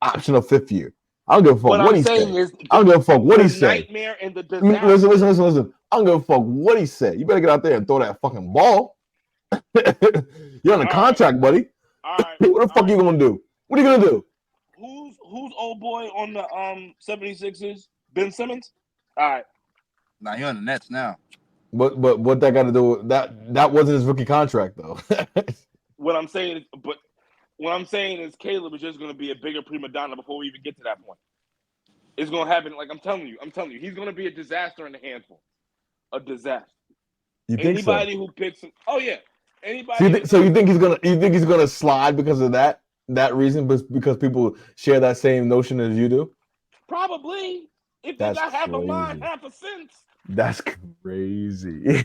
Option of 5th year. I don't give a fuck What what I'm he saying said. is I don't give a fuck what the he said. nightmare and the I mean, disaster. listen. I don't give a fuck what he said. You better get out there and throw that fucking ball. You're on a All contract, buddy. All right. What the fuck you gonna do? What are you gonna do? Who's old boy on the 76ers? Ben Simmons? All right. Nah, he on the Nets now. But what that got to do with that? That wasn't his rookie contract though. What I'm saying is Caleb is just going to be a bigger prima donna before we even get to that point. It's going to happen. Like I'm telling you, he's going to be a disaster in the handful. A disaster. You think Anybody so? who picks him, oh yeah. Anybody. So you think he's gonna slide because of that reason, because people share that same notion as you do? Probably. If they That's got half a mind, crazy. half a sense. That's crazy.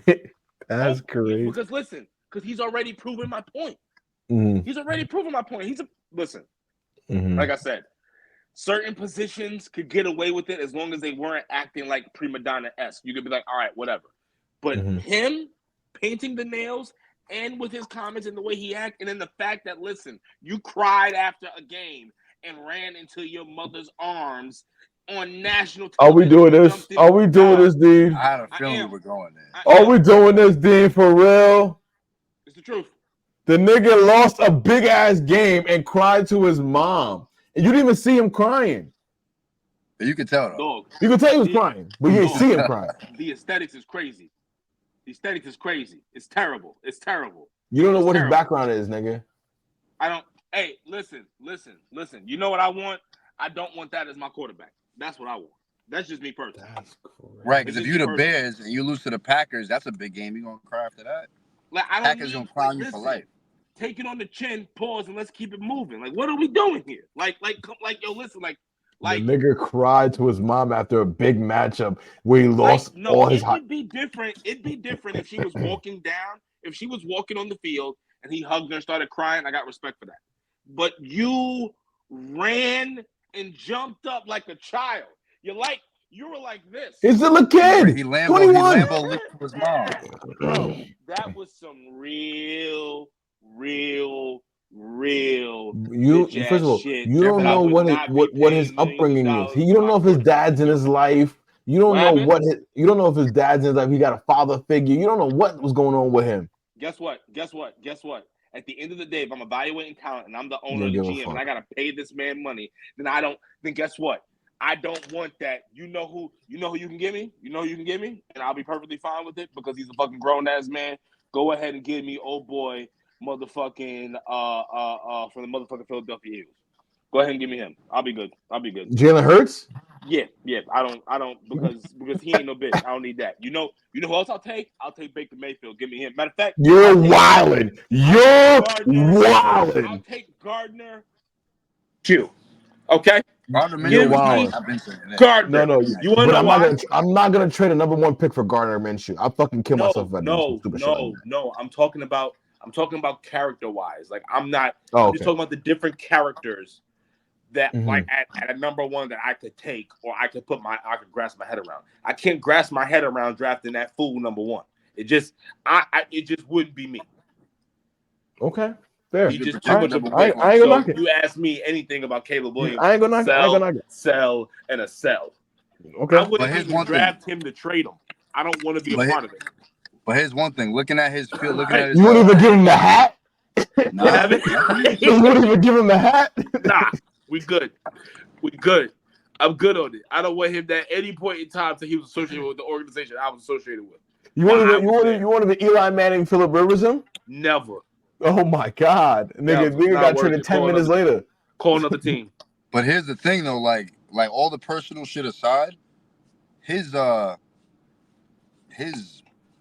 That's crazy. Because listen, because he's already proven my point. Mhm. He's already proven my point. Listen. Mhm. Like I said, certain positions could get away with it as long as they weren't acting like prima donna-esque. You could be like, all right, whatever. But Mhm. him painting the nails and with his comments and the way he acted, and then the fact that, listen, you cried after a game and ran into your mother's arms on national Are we television. doing this? Are we doing this, Dean? I had a I feeling am. we were going there. Are we doing this, Dean? For real? It's the truth. The nigga lost a big ass game and cried to his mom, and you didn't even see him crying. You could tell though. Dog. You could tell he was crying, but you didn't see him crying. The aesthetics is crazy. The aesthetics is crazy. It's terrible. It's terrible. You don't know It's what terrible. his background is, nigga. I don't. Hey, listen. You know what I want? I don't want that as my quarterback. That's what I want. That's just me personally. That's crazy. Right, because It's if you the just Bears and you lose to the Packers, that's a big game. You're gonna cry after that. Like I don't Packers need, gonna clown you listen, for life. Take it on the chin, pause, and let's keep it moving. Like, what are we doing here? Like, yo, listen, like, The nigga cried to his mom after a big matchup where he lost no, all his. it would be different. It'd be different if she was walking down, if she was walking on the field and he hugged her and started crying. I got respect for that. But you ran and jumped up like a child. You were like this. He's still a kid. He Lambo 21. looked to his mom. Bro, that was some real bitch-ass First of all, shit you don't that I know would what not be what his paying millions of upbringing is. dollars You don't for know if my his dad's in his life. You don't What know happened? you don't know if his dad's in his life. He got a father figure. You don't know what was going on with him. Guess what? At the end of the day, if I'm evaluating talent and I'm the owner You of don't the give a GM and fuck. I gotta pay this man money, then guess what? I don't want that. You know who you can give me? And I'll be perfectly fine with it because he's a fucking grown ass man. Go ahead and give me old boy motherfucking from the motherfucking Philadelphia Eagles. Go ahead and give me him. I'll be good. Jalen Hurts? Yeah. I don't because he ain't no bitch. I don't need that. You know who else I'll take? I'll take Baker Mayfield. Give me him. Matter of fact, You're wildin'. I'll take Gardner. Q. Okay? Gardner You're Minshew wildin'. is I've been saying that. Gardner. No. You want to know why? I'm not gonna trade a number 1 pick for Gardner Minshew. I'll fucking kill myself if I do some stupid shit like that. No. I'm talking about character wise. Like I'm not. Oh, I'm just okay. talking about the different characters that Mhm. like at a number 1 that I could take or I could grasp my head around. I can't grasp my head around drafting that fool number 1. It just wouldn't be me. Okay. Fair. He just I too ain't much of a gonna weight. knock it. You ask me anything about Caleb Williams? I ain't gonna knock it. Sell, and a sell. Okay. I wouldn't here's even one thing. draft him to trade him. I don't want to be a part of it. But here's one thing: looking at his field, You wouldn't even give him the hat? Nah. You wouldn't even give him the hat? Nah, we good. I'm good on it. I don't want him at any point in time till he was associated with the organization I was associated with. You want to be Eli Manning, Phillip Rivers him? Never. Oh my God, nigga got traded 10 minutes later. Call another team. But here's the thing, though. Like all the personal shit aside, his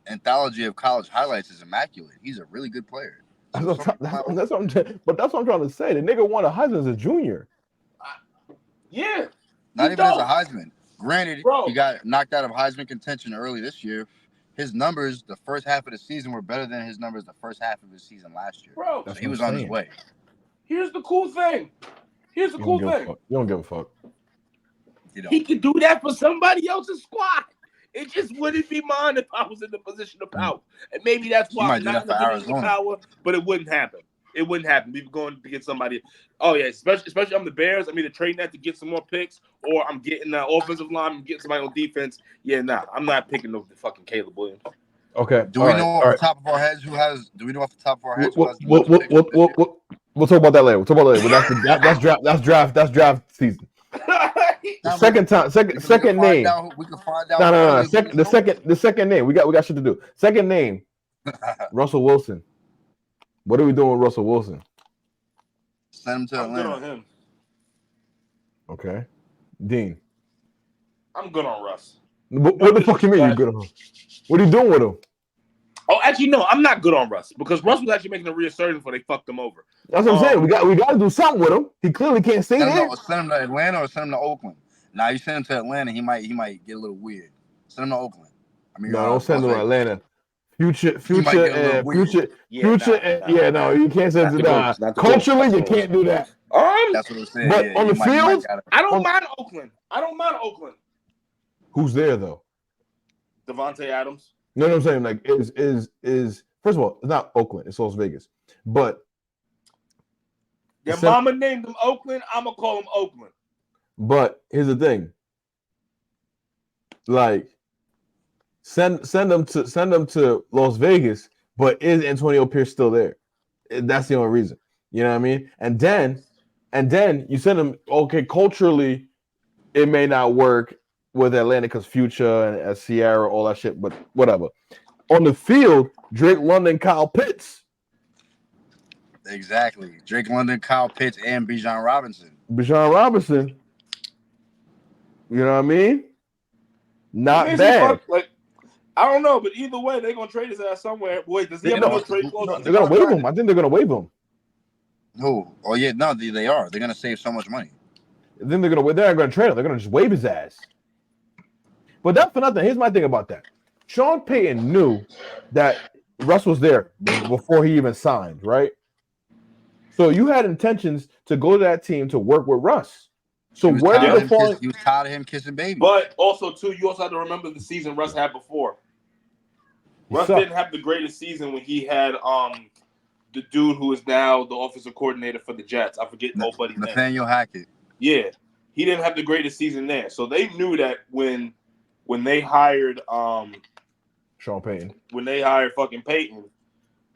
anthology of college highlights is immaculate. He's a really good player. So that's what I'm trying to say. The nigga won a Heisman as a junior. Yeah. Not even as a Heisman. Granted, he got knocked out of Heisman contention early this year. His numbers, the first half of the season, were better than his numbers the first half of his season last year. Bro, so he was on his way. Here's the cool thing. You don't give a fuck. He could do that for somebody else's squad. It just wouldn't be mine if I was in the position of power. And maybe that's why I'm not in the position of power, but it wouldn't happen. It wouldn't happen. We've going to get somebody. Oh, yeah, especially I'm the Bears. I'm either trading that to get some more picks, or I'm getting the offensive line and getting somebody on defense. Yeah, nah, I'm not picking the fucking Caleb Williams. Okay. Do we know off the top of our heads who has who has the most picks? We'll talk about that later. That's draft season. Second name. We can find out. No. The second name. We got shit to do. Second name. Russell Wilson. What are we doing with Russell Wilson? Send him to Atlanta. I'm good on him. Okay. Dean. I'm good on Russ. What the fuck you mean you good on him? What are you doing with him? Oh, actually, no, I'm not good on Russ because Russ was actually making a reassertion before they fucked him over. That's what I'm saying. We got to do something with him. He clearly can't stay there. Send him to Atlanta or send him to Oakland. Now you send him to Atlanta, he might get a little weird. Send him to Oakland. No, don't send him to Atlanta. Future. You can't send him to culturally, you can't do that. That's what I'm saying. But on the field, I don't mind Oakland. Who's there though? Devontae Adams. No, I'm saying like is first of all, it's not Oakland, it's Las Vegas. But your mama named him Oakland, I'm gonna call him Oakland. But here's the thing. Like send them to Las Vegas, but is Antonio Pierce still there? That's the only reason. You know what I mean? And then you send him, okay, culturally, it may not work with Atlanta because Future and Sierra, all that shit, but whatever. On the field, Drake London, Kyle Pitts. Exactly. Drake London, Kyle Pitts, and Bijan Robinson. You know what I mean? Not bad. I don't know, but either way, they're gonna trade his ass somewhere. Boy, does he have no trade clause? They're gonna waive him. I think they're gonna waive him. Who? Oh yeah, no, they are. They're gonna save so much money. Then they're not gonna trade him. They're gonna just waive his ass. But that for nothing. Here's my thing about that. Sean Payton knew that Russ was there before he even signed, right? So you had intentions to go to that team to work with Russ. So where did he was tired of him kissing babies. But also, too, you also have to remember the season Russ had before. Russ didn't have the greatest season when he had the dude who is now the offensive coordinator for the Jets. I forget nobody's name. Nathaniel Hackett. Yeah, he didn't have the greatest season there. So they knew that when they hired Sean Payton, when they hired fucking Payton,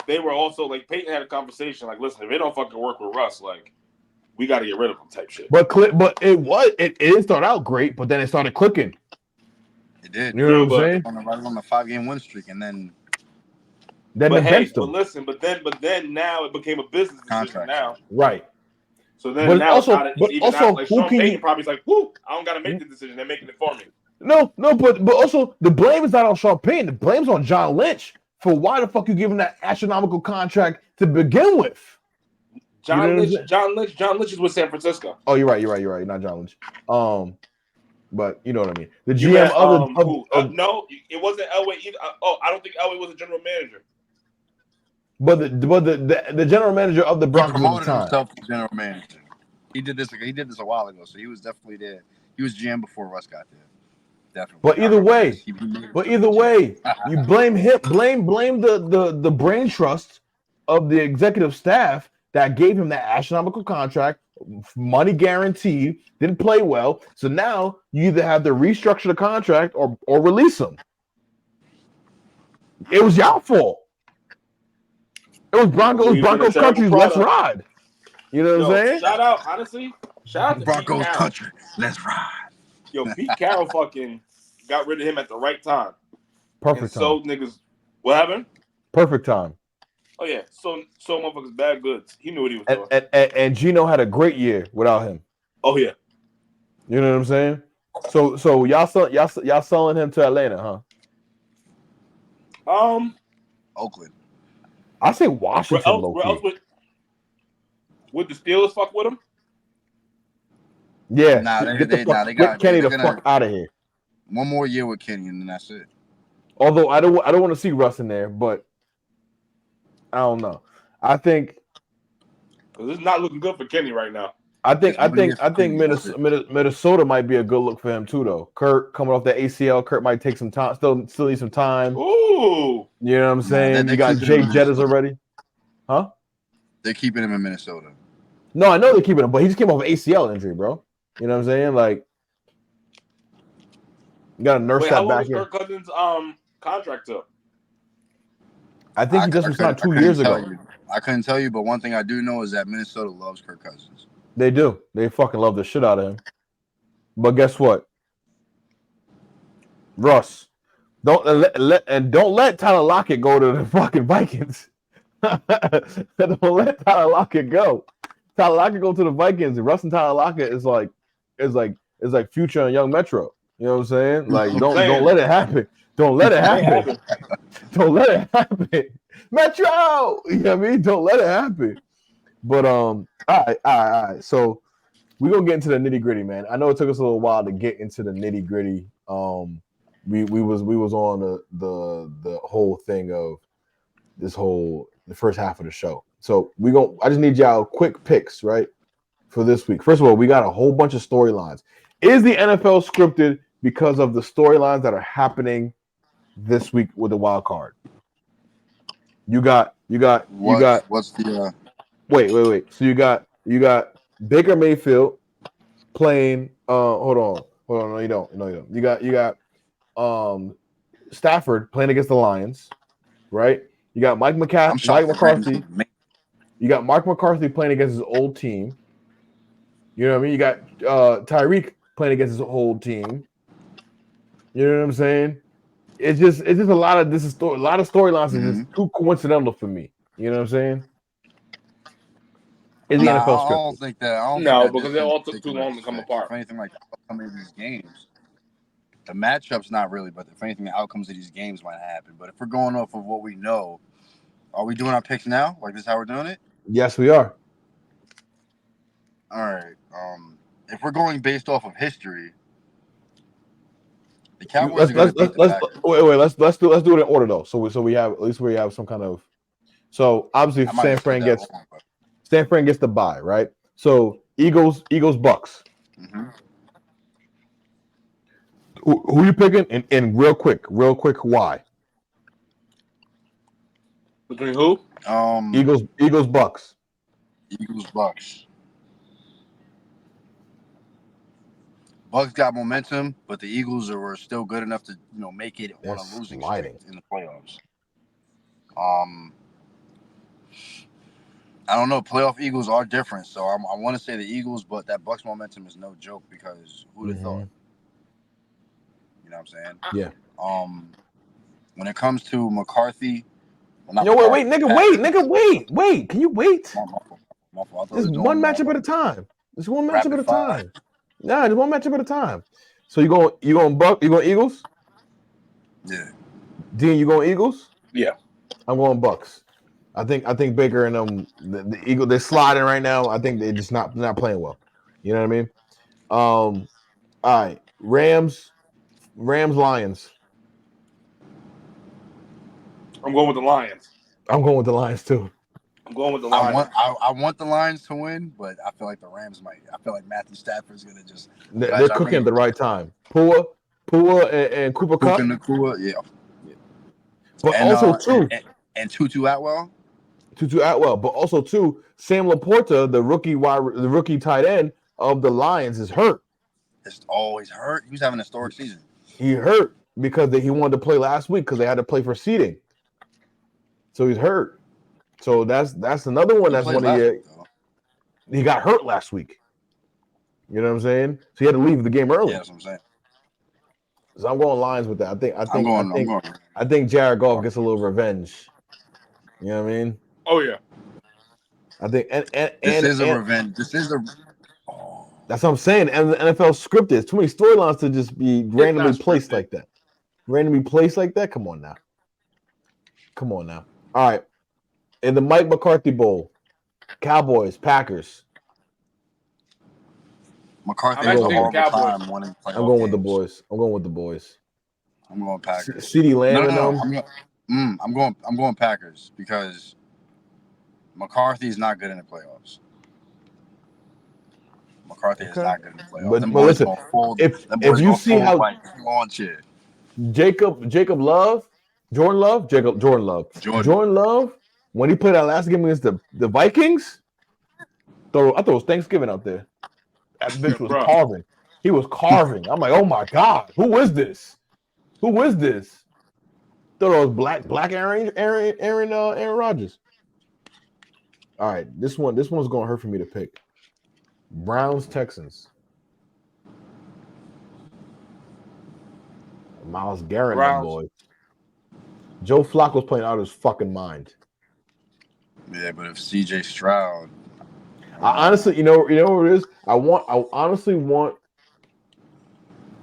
they were also like Payton had a conversation like, listen, if it don't fucking work with Russ, like we got to get rid of him type shit. But it didn't start out great, but then it started clicking. It did. You know what I'm saying? On a 5-game win streak, and then. But then now it became a business decision now. Right. So then Sean Payton probably's like, whoo, I don't got to make the decision. They're making it for me. No, but also the blame is not on Sean Payton. The blame's on John Lynch for why the fuck you give him that astronomical contract to begin with. John Lynch is with San Francisco. Oh, you're right. Not John Lynch. But you know what I mean. The GM no, it wasn't Elway either. I don't think Elway was a general manager. But the general manager of the Broncos promoted himself to general manager. He did this a while ago, so he was definitely there. He was GM before Russ got there. Definitely. But either way, you blame him, blame the brain trust of the executive staff that gave him that astronomical contract, money guaranteed, didn't play well. So now you either have to restructure the contract or release him. It was y'all fault. It was Broncos country. Let's ride. You know what I'm saying? Shout out, honestly. Shout out to Broncos country. Let's ride. Yo, Pete Carroll fucking got rid of him at the right time. Perfect And time. so niggas, what happened? Perfect time. Oh yeah, so motherfuckers bad goods. He knew what he was doing. And Gino had a great year without him. Oh yeah. You know what I'm saying? So y'all selling him to Atlanta, huh? Oakland. I say Washington, Where else would the Steelers fuck with him? Yeah, Nah, get Kenny the fuck out of here. One more year with Kenny, and then that's it. Although I don't want to see Russ in there, but I don't know. I think because it's not looking good for Kenny right now. I think Minnesota might be a good look for him too, though. Kurt coming off the ACL, Kurt might take some time. Still need some time. Ooh, you know what I'm saying? You got Jay Jettas already, huh? They're keeping him in Minnesota. No, I know they're keeping him, but he just came off an ACL injury, bro. You know what I'm saying? Like, you got to nurse that back in. How long was Kirk Cousins' contract up? I think he just signed 2 years ago. I couldn't tell you, but one thing I do know is that Minnesota loves Kirk Cousins. They do. They fucking love the shit out of him. But guess what? Russ, don't let Tyler Lockett go to the fucking Vikings. Don't let Tyler Lockett go. Tyler Lockett go to the Vikings, and Russ and Tyler Lockett is like Future and Young Metro. You know what I'm saying? Like, don't let it happen. Don't let it happen. Don't let it happen. Metro! You know what I mean? Don't let it happen. But all right. So we're gonna get into the nitty-gritty, man. I know it took us a little while to get into the nitty-gritty. We was on the whole thing of the first half of the show. So I just need y'all quick picks, right? For this week. First of all, we got a whole bunch of storylines. Is the NFL scripted because of the storylines that are happening this week with the wild card? You got what's the wait. So you got Baker Mayfield playing hold on. No, you don't. You got Stafford playing against the Lions, right? You got Mike McCarthy. You got Mark McCarthy playing against his old team. You know what I mean? You got Tyreek playing against his old team. You know what I'm saying? It's just a lot of storylines are just too coincidental for me. You know what I'm saying? Is the NFL scripted? I don't think that. No, because they all took too long to come apart. If anything, like the outcome of these games, the matchups not really, but if anything, the outcomes of these games might happen. But if we're going off of what we know, are we doing our picks now? Like this is how we're doing it? Yes, we are. All right. If we're going based off of history, the Cowboys are going to beat the Packers. Let's do it in order though. So we have at least we have some kind of. So obviously, San Fran gets the bye, right? So Eagles, Bucks. Mm-hmm. Who you picking? And real quick, why? Between who? Eagles, Bucks. Eagles, Bucks. Bucks got momentum, but the Eagles were still good enough to make it on a losing streak in the playoffs. I don't know. Playoff Eagles are different, so I want to say the Eagles, but that Bucks momentum is no joke because who'd have thought? You know what I'm saying? Yeah. When it comes to McCarthy, wait. Can you wait? My fault. Just one matchup at a time. Just one matchup at a time. Nah, just one matchup at a time. So you going Eagles? Yeah. Dean, you going Eagles? Yeah. I'm going Bucks. I think Baker and the Eagles, they're sliding right now. I think they're just not playing well. You know what I mean? All right. Rams, Lions. I'm going with the Lions. I'm going with the Lions too. I'm going with the Lions. I want the Lions to win, but I feel like the Rams might. I feel like Matthew Stafford's gonna just. They're cooking at the right time. Pua, and Cooper Kupp. Yeah. But also too, and Tutu Atwell. But also too, Sam Laporta, the rookie tight end of the Lions, is hurt. It's always hurt. He was having a historic season. He hurt because he wanted to play last week because they had to play for seeding. So he's hurt. So that's another one. That's one of your. He got hurt last week. You know what I'm saying? So he had to leave the game early. Yeah, that's what I'm saying. So I'm going Lions with that. I think Jared Goff gets a little revenge. You know what I mean? Oh yeah. I think This is a and revenge. This is a. Oh, that's what I'm saying. And the NFL scripted. It's too many storylines to just be randomly not placed scripted. like that. Randomly placed like that. Come on now. All right. In the Mike McCarthy Bowl, Cowboys, Packers. McCarthy I'm has a actually taking horrible Cowboys. time winning playoff I'm going with the games. boys. I'm going with the boys. I'm going Packers. CeeDee Lamb and No. them. I'm going Packers because McCarthy is not good in the playoffs. McCarthy is not good in the playoffs. But Them boys listen, gonna fold. if Them boys you gonna see fold how like launch it. Jordan Love, Jordan Love, when he played that last game against the Vikings, I thought it was Thanksgiving out there. That bitch was Bro. carving. He was carving. I'm like, oh my God, who is this? Thought it was black Aaron Rodgers. All right, this one's gonna hurt for me to pick. Browns, Texans. Myles Garrett, them Browns. boys. Joe Flacco's playing out of his fucking mind. Yeah, but if CJ Stroud, I honestly, you know what it is? I honestly want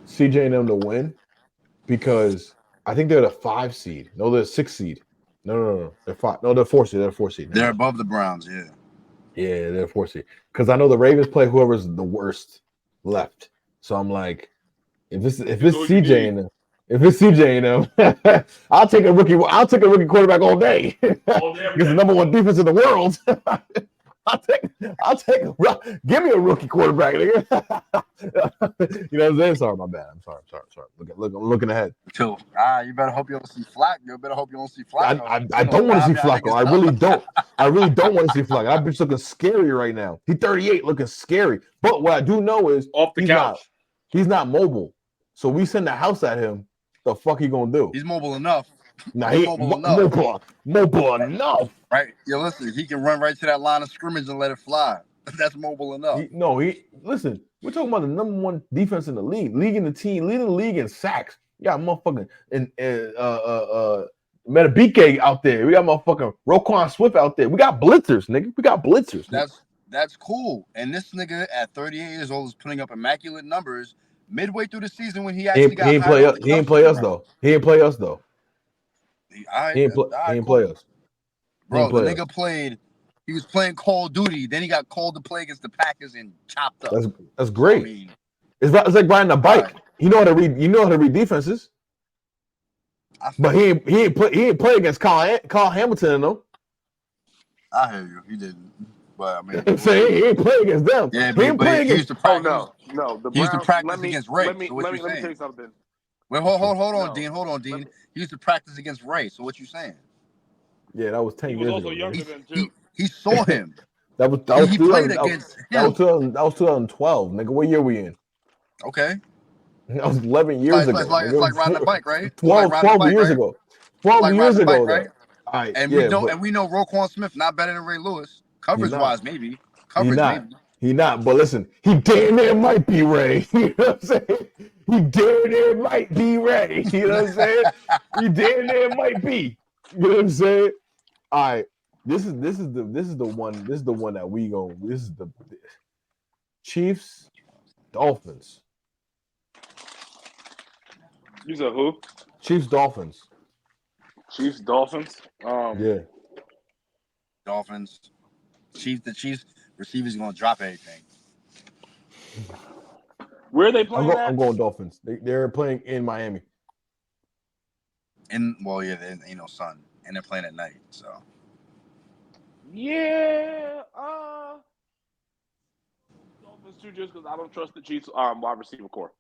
CJ and them to win because I think they're the 5 seed. No, they're the 6 seed. No. They're 5. No, they're 4 seed. They're 4 seed. they're above the Browns. Yeah. Yeah, they're 4 seed. Because I know the Ravens play whoever's the worst left. So I'm like, if it's CJ and them, I'll take a rookie quarterback all day. Because the number 1 defense in the world. I'll take give me a rookie quarterback, nigga. You know what I'm saying? Sorry, my bad. I'm sorry. I'm looking ahead. You better hope you don't see Flacco. You better hope you don't see Flacco. I don't want to see Flacco. I really don't. I really don't want to see Flacco. That bitch looking scary right now. He's 38, looking scary. But what I do know is Off the couch. He's not mobile. So we send the house at him. The fuck he gonna do? He's mobile enough. Nah, he mobile enough. Right? Yo, listen, he can run right to that line of scrimmage and let it fly. That's mobile enough. Listen, we're talking about the number 1 defense in the league, leading the league in sacks. You got motherfucking Metabike out there. We got motherfucking Roquan Swift out there. We got blitzers, nigga. That's cool. And this nigga at 38 years old is putting up immaculate numbers midway through the season when he actually got hired. He ain't play us though. He ain't play us. Bro, the nigga played. He was playing Call of Duty. Then he got called to play against the Packers and chopped up. That's great. I mean, it's like riding a bike. Right. You know how to read defenses. But he ain't play against Carl Hamilton though. I hear you. He didn't. But I mean, I'm saying he ain't play against them. Yeah, he ain't play against. The Browns, he used to practice against Ray. Let me tell you something. Wait, hold on, Dean. Hold on, Dean. He used to practice against Ray. So what you saying? Yeah, that was 10 years ago. He was also younger than too. He saw him. He played against him. That was 2012, nigga. What year we in? Okay. That was 11 years ago. It's like riding a bike, right? 12 years ago. 12 years ago, right? All right, and we know Roquan Smith not better than Ray Lewis. Coverage wise, maybe. He not. But listen, he damn near might be Ray. You know what I'm saying? He damn near might be Ray. You know what I'm saying? He damn near might be. You know what I'm saying? All right. This is the one that we go. This is the Chiefs, Dolphins. You said who? Chiefs, Dolphins. Yeah. Dolphins. The Chiefs receivers gonna drop everything. Where are they playing? I'm going Dolphins. They're playing in Miami. There ain't no sun, and they're playing at night. So. Yeah. Dolphins too, just because I don't trust the Chiefs wide receiver core.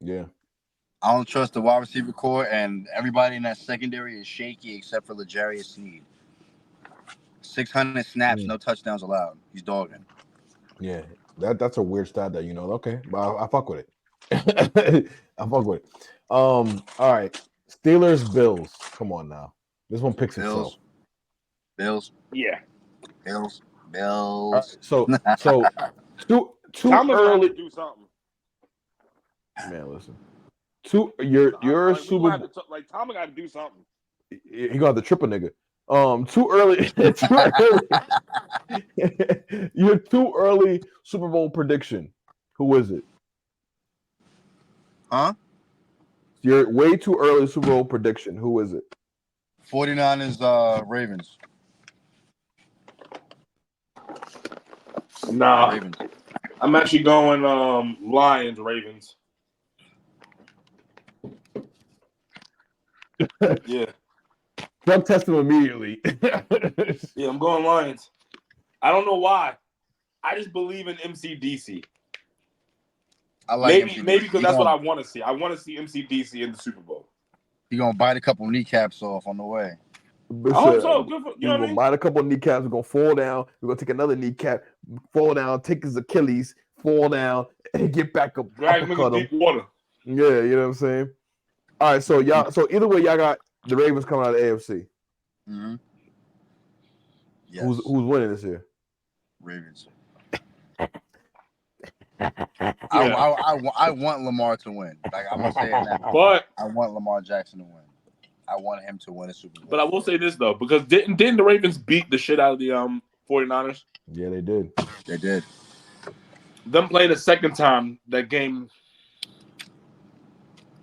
Yeah. I don't trust the wide receiver core, and everybody in that secondary is shaky except for L'Jarius Sneed. 600 snaps, no touchdowns allowed. He's dogging. Yeah, that's a weird stat that Okay, but I fuck with it. I fuck with it. All right, Steelers, Bills. Come on now, this one picks itself. Bills. Yeah. Bills. So too Thomas early. to do something. Man, listen. You're Like, we Super gonna have to like Tom got to do something. He gonna have to trip a nigga. Too early. Too early. You're too early Super Bowl prediction. Who is it? Huh? You're way too early Super Bowl prediction. Who is it? 49ers, Ravens. Nah, Ravens. I'm actually going Lions, Ravens. Yeah. Drug test him immediately. Yeah, I'm going Lions. I don't know why. I just believe in MCDC. I like Maybe because that's what I want to see. I want to see MCDC in the Super Bowl. He gonna bite a couple kneecaps off on the way. I hope so. Good for, you know what I We're mean? gonna bite a couple of kneecaps. We're gonna fall down. We're gonna take another kneecap, fall down, take his Achilles, fall down, and get back up. Drag him into deep water. Yeah, you know what I'm saying? All right, so y'all. So either way, y'all got the Ravens coming out of the AFC. Mm-hmm. Yes. Who's winning this year? Ravens. Yeah. I want Lamar to win. Like I'm gonna say it now. But I want Lamar Jackson to win. I want him to win a Super Bowl. But I will say this though, because didn't the Ravens beat the shit out of the 49ers? Yeah, they did. They did. Them playing the second time, that game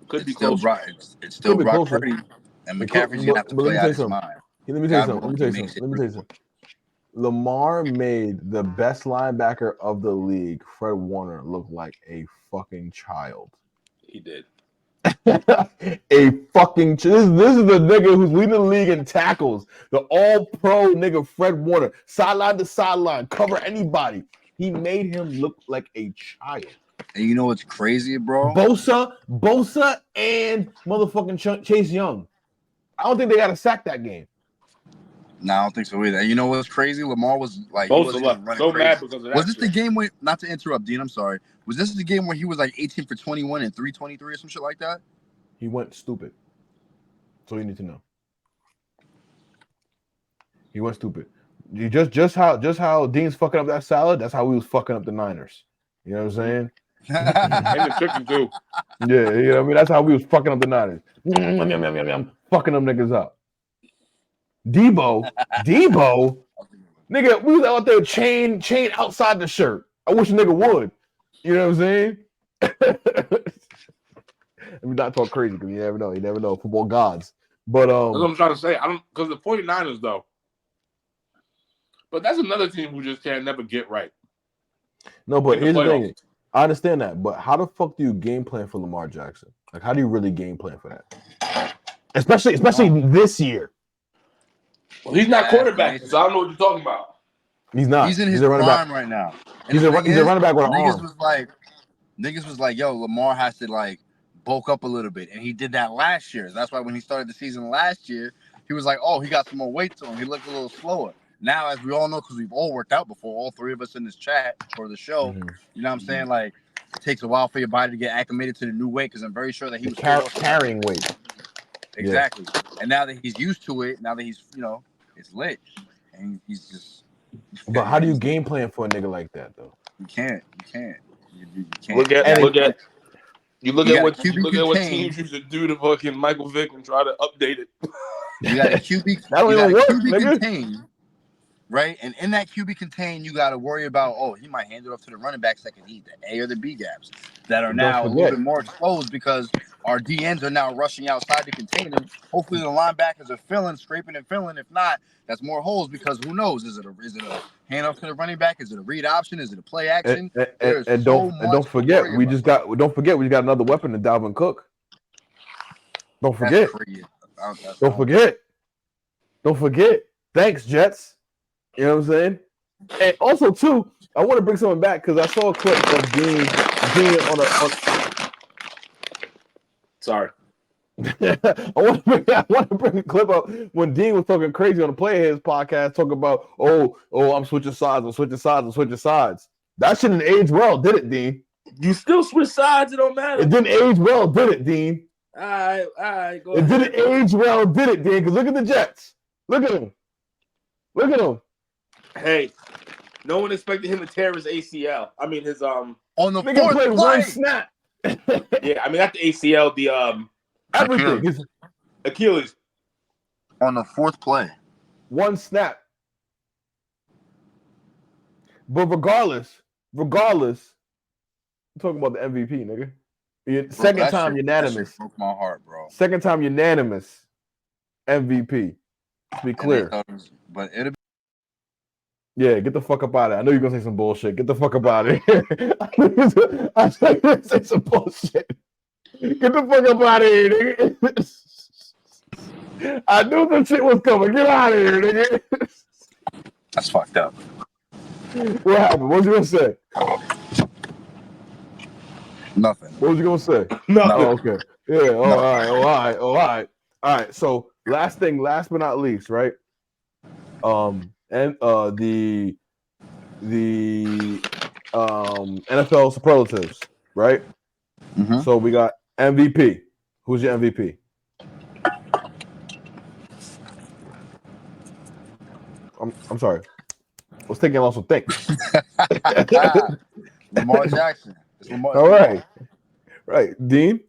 could be still close. It's still Could be Brock closer. Purdy, and McCaffrey's gonna have to But let play me out tell you his something. mind. Let me tell you something. Lamar made the best linebacker of the league, Fred Warner, look like a fucking child. He did. A fucking this is the nigga who's leading the league in tackles. The all-pro nigga Fred Warner, sideline to sideline, cover anybody. He made him look like a child. And you know what's crazy, bro? Bosa, and motherfucking Chase Young. I don't think they got to sack that game. No, I don't think so either. And you know what's crazy? Lamar was like, Bosa left so crazy. mad because of that. Was this the game where? Not to interrupt, Dean. I'm sorry. Was this the game where he was like 18 for 21 and 323 or some shit like that? He went stupid. That's all you need to know. He went stupid. You just how Dean's fucking up that salad. That's how we was fucking up the Niners. You know what I'm saying? And the chicken too. Yeah, you know what I mean. That's how we was fucking up the Niners. Fucking them niggas up. Debo, nigga, we was out there chain outside the shirt. I wish a nigga would. You know what I'm saying? Let me not talk crazy because you never know. You never know. Football gods. But That's what I'm trying to say. I don't because the 49ers though. But that's another team who just can't never get right. No, but here's the thing. I understand that, but how the fuck do you game plan for Lamar Jackson? Like, how do you really game plan for that? Especially this year. Well, he's not quarterback, so I don't know what you're talking about. He's not. He's in his prime right now. And He's a running back with an arm. Niggas was like, yo, Lamar has to like bulk up a little bit, and he did that last year. That's why when he started the season last year, he was like, oh, he got some more weight to him. He looked a little slower. Now, as we all know, because we've all worked out before, all three of us in this chat for the show, you know what I'm saying? Like, it takes a while for your body to get acclimated to the new weight, because I'm very sure that he was carrying weight. Exactly. Yeah. And now that he's used to it, now that he's, it's lit, and he's just. But how do you game plan for a nigga like that, though? You can't. You can't. Look at what teams used to do to fucking Michael Vick and try to update it. You got a QB. That don't even work, nigga. Contain, right? And in that QB contain, you got to worry about, he might hand it off to the running backs that can eat the A or the B gaps that are now a little bit more exposed because our DNs are now rushing outside to contain them. Hopefully, the linebackers are scraping and filling. If not, that's more holes because who knows? Is it a handoff to the running back? Is it a read option? Is it a play action? And don't forget, we just got another weapon in Dalvin Cook. Don't forget. Don't forget. Thanks, Jets. You know what I'm saying? And also, too, I want to bring someone back because I saw a clip of Dean on. Sorry. I want to bring a clip up when Dean was talking crazy on the Play His podcast, talking about, I'm switching sides. That shouldn't age well, did it, Dean? You still switch sides, it don't matter. It didn't age well, did it, Dean? All right, go ahead. It didn't age well, did it, Dean? Because look at the Jets. Look at him. Hey, no one expected him to tear his ACL. I mean, his on the nigga fourth played play. one snap. Yeah, I mean not the ACL, the Everything. Achilles. On the fourth play. One snap. But regardless, I'm talking about the MVP, nigga. Bro, Second that time shit unanimous. broke my heart, bro. Second time unanimous MVP. To be clear. But it'll be Yeah, get the fuck up out of here. I know you're gonna say some bullshit. Get the fuck up out of here. I know you're gonna say some bullshit. Get the fuck up out of here, nigga. I knew the shit was coming. Get out of here, nigga. that's fucked up. What happened? What was you gonna say? Nothing. What was you gonna say? No. Oh, okay. Yeah. Oh, No. all right. All right. So last but not least, right? And the NFL superlatives, right? Mm-hmm. So we got MVP. Who's your MVP? I'm sorry. Let's take a also think. Lamar Jackson. It's Lamar. All right. Right. Dean?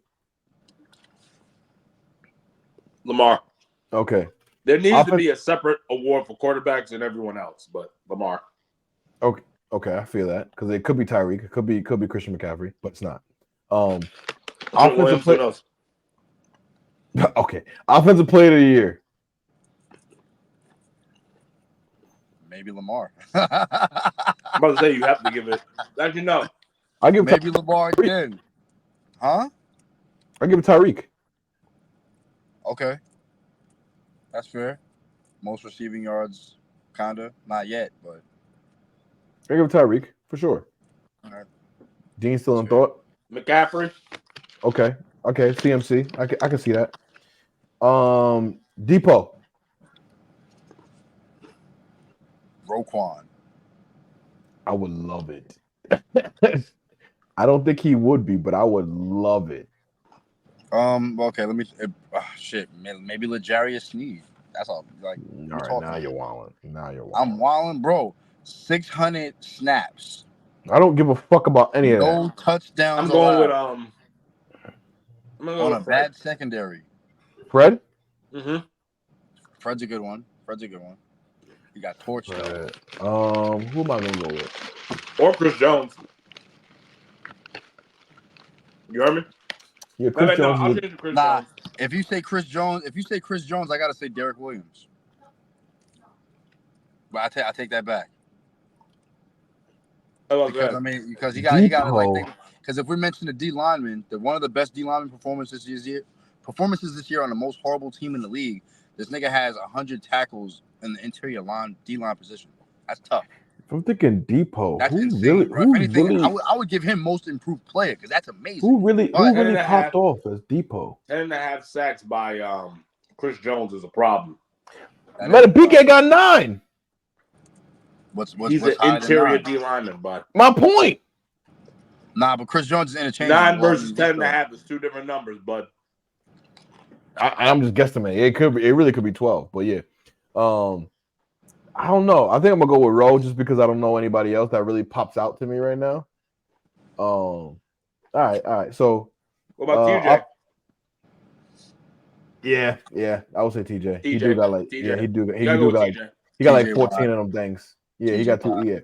Lamar. Okay. There needs to be a separate award for quarterbacks and everyone else, but Lamar. Okay, I feel that because it could be Tyreek, it could be Christian McCaffrey, but it's not. Offensive player. Okay, offensive player of the year. Maybe Lamar. I'm about to say you have to give it. Actually, no. I give maybe Lamar again. Huh? I give it Tyreek. Okay. That's fair. Most receiving yards, kinda. Not yet, but I give it Tyreek for sure. all right. Dean still in thought. McCaffrey. Okay. CMC. I can see that. Depot. Roquan. I would love it. I don't think he would be, but I would love it. Okay. Let me. Shit. Maybe L'Jarius Sneed. That's all. Like. All right. Now you're wilding. I'm wilding, bro. 600 snaps. I don't give a fuck about any of that. No touchdowns. I'm going with allowed. I'm gonna go On with a Fred. bad secondary. Fred? Mm-hmm. Fred's a good one. He got torched though. Who am I gonna go with? Or Chris Jones. You heard me? Yeah, Chris Jones. I'll change to Chris Nah, Jones. if you say Chris Jones, I gotta say Derek Williams. But I take that back. Because I mean, because he got like, because if we mention the D lineman, one of the best D lineman performances this year on the most horrible team in the league, this nigga has 100 tackles in the interior line D line position. That's tough. I'm thinking Depot. That's who insane, really? bro. Who If anything, really? I would give him most improved player because that's amazing. Who really But- popped off as Depot? 10.5 sacks by Chris Jones is a problem. But BK got 9. He's an interior D lineman, but my point. Nah, but Chris Jones is interchangeable. 9 versus 10.5 is two different numbers, but I'm just guesstimating. It really could be 12, but yeah. I don't know. I think I'm gonna go with Rowe just because I don't know anybody else that really pops out to me right now. All right. So what about TJ? Yeah. I would say TJ. He do got like he got like 14 of them things. Yeah, he got 2. Yeah.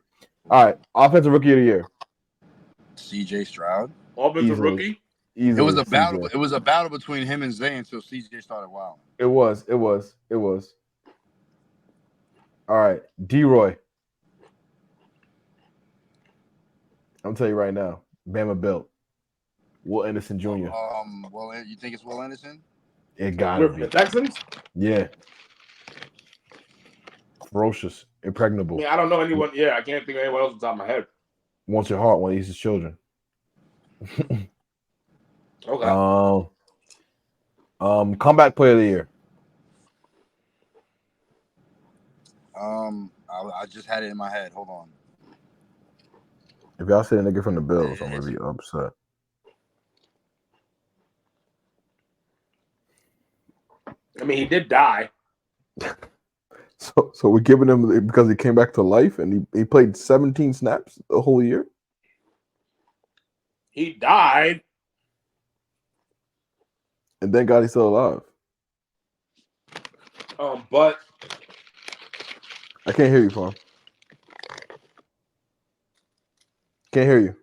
All right. Offensive rookie of the year. CJ Stroud. Offensive rookie. Easily, it was a battle. CJ. It was a battle between him and Zay until CJ started wilding. It was. All right, D-Roy. I'm telling you right now, Bama built. Will Anderson Jr. Well, you think it's Will Anderson? It gotta be. The Texans? Yeah. Ferocious, impregnable. I mean, I don't know anyone. Yeah, I can't think of anyone else on top of my head. Wants your heart when he eats his children. Okay. Comeback player of the year. I just had it in my head. Hold on. If y'all say a nigga from the Bills, I'm gonna be upset. I mean, he did die. So we're giving him because he came back to life and he played 17 snaps the whole year. He died. And thank God he's still alive. But I can't hear you, Pharm. Can't hear you.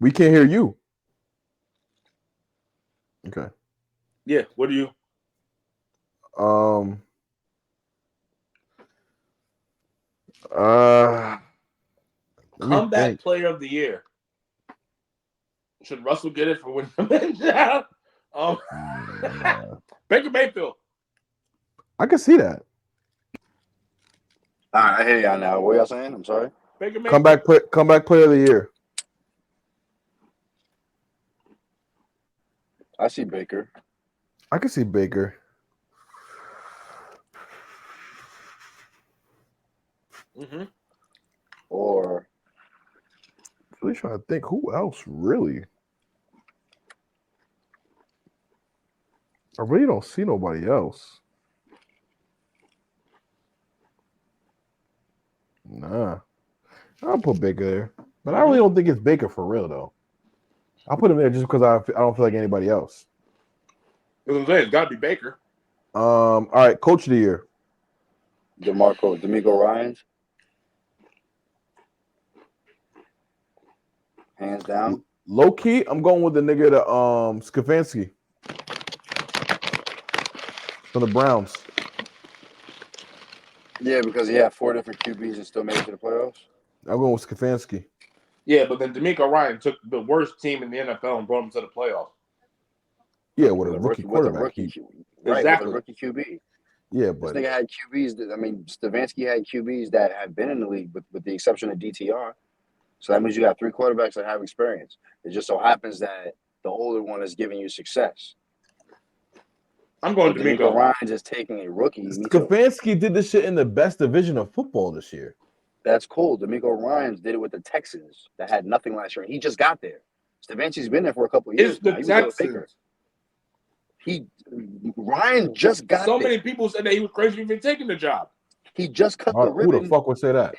We can't hear you. Okay. yeah, what do you? Let me Comeback think. player of the year. Should Russell get it for winning the job? Nah. Baker Mayfield. I can see that. All right, I hear y'all now. What y'all saying? I'm sorry. Baker Mayfield. Comeback player of the year. I see Baker. I can see Baker. Mm-hmm. Or Really trying to think who else really. I really don't see nobody else. Nah. I'll put Baker there. But I really don't think it's Baker for real though. I'll put him there just because I don't feel like anybody else. That's what I'm saying. It's got to be Baker. All right, coach of the year. D'Amico Ryans. Hands down. Low key, I'm going with the nigga to Stefanski from the Browns. Yeah, because he had 4 different QBs and still made it to the playoffs. I'm going with Stefanski. Yeah, but then D'Amico Ryan took the worst team in the NFL and brought them to the playoffs. Yeah, with a rookie quarterback. Exactly. With a rookie QB. Yeah, This but nigga had QBs. Stefanski had QBs that have been in the league, with the exception of DTR. So that means you got 3 quarterbacks that have experience. It just so happens that the older one is giving you success. I'm going But D'Amico. Ryan's just taking a rookie. Stefanski did this shit in the best division of football this year. That's cool. D'Amico Ryans did it with the Texans that had nothing last year. He just got there. Stefanski's been there for a couple of years. It's the now. He was there with Texans. Baker. Ryan just got So there. many people said that he was crazy for even taking the job. He just cut the ribbon. Who the fuck would say that?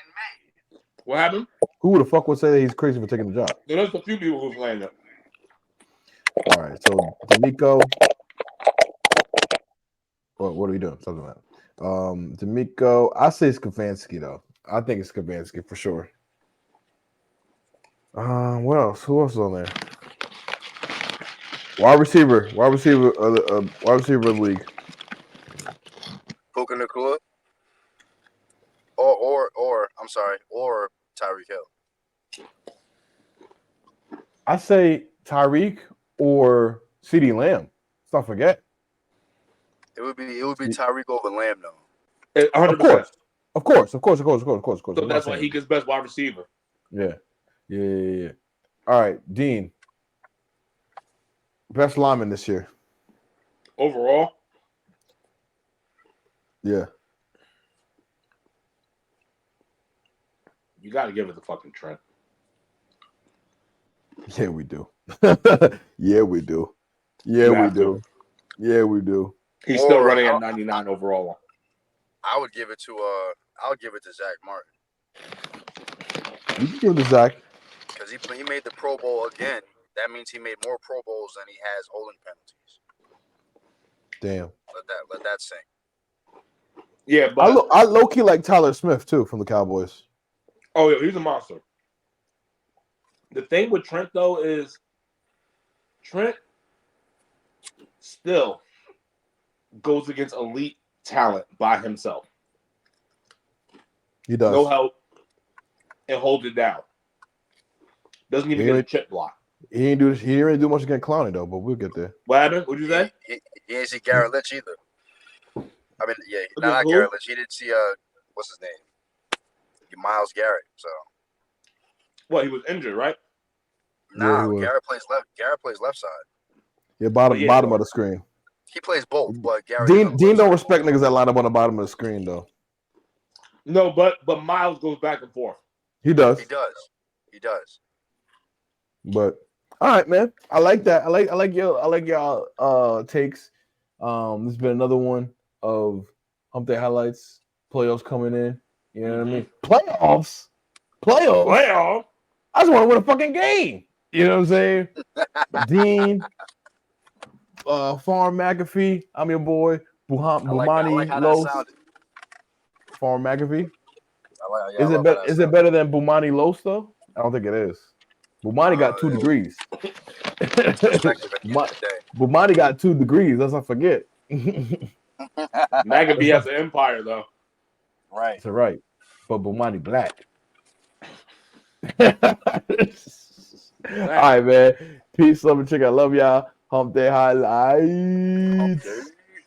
What happened? Who the fuck would say that he's crazy for taking the job? There's a few people who's laying up. All right, so D'Amico. What are we doing? Something like that. D'Amico. I say Stefanski though. I think it's Stefanski for sure. What else? Who else is on there? Wide receiver of the league. Puka Nacua. Or Tyreek Hill. I say Tyreek or CeeDee Lamb. Let's not forget. It would be Tyreek over Lamb though. 100%. Of course. So that's why he gets best wide receiver. Yeah. All right, Dean. Best lineman this year. Overall, Yeah. you got to give it to fucking Trent. Yeah, we do. Yeah, we do. He's still Or running at 99 overall. I would give it to Zach Martin. You can give it to Zach. Because he made the Pro Bowl again. That means he made more Pro Bowls than he has holding penalties. Damn. Let that sink. Yeah, but I low key like Tyler Smith too from the Cowboys. oh yeah, he's a monster. The thing with Trent though is Trent still goes against elite talent by himself. He does. No help and holds it down. Doesn't even get a chip block. He didn't really do much against Clowney though, but we'll get there. What happened? What'd you say? He didn't see Garrett Lynch either. I mean, yeah, Okay, not who? Garrett Lynch. He didn't see what's his name? Myles Garrett. So What, he was injured, right? nah, he was. Garrett plays left. Garrett plays left side. Yeah, bottom Yeah, bottom but- of the screen. He plays both, but Garrett. Dean don't respect niggas that line up on the bottom of the screen though. No, but Miles goes back and forth. He does. He does. But all right, man. I like that. I like y'all takes. This has been another one of Humpday highlights. Playoffs coming in. You know what I mean? Playoffs. Playoff. I just want to win a fucking game. You know what I'm saying? Dean, Pharm McAfee. I'm your boy. I like Bumani how that Los. sounded. Pharm McAfee. I Is it love how that is it sounded. better than Bumani Los though? I don't think it is. Bumani got 2 degrees. Perspective at the end of the day. Bumani got 2 degrees. Let's not forget. McAfee has an empire, though. Right. That's right. But Bumani black. All right, man. Peace, love, and chick. I love y'all. Humpday highlights. Okay.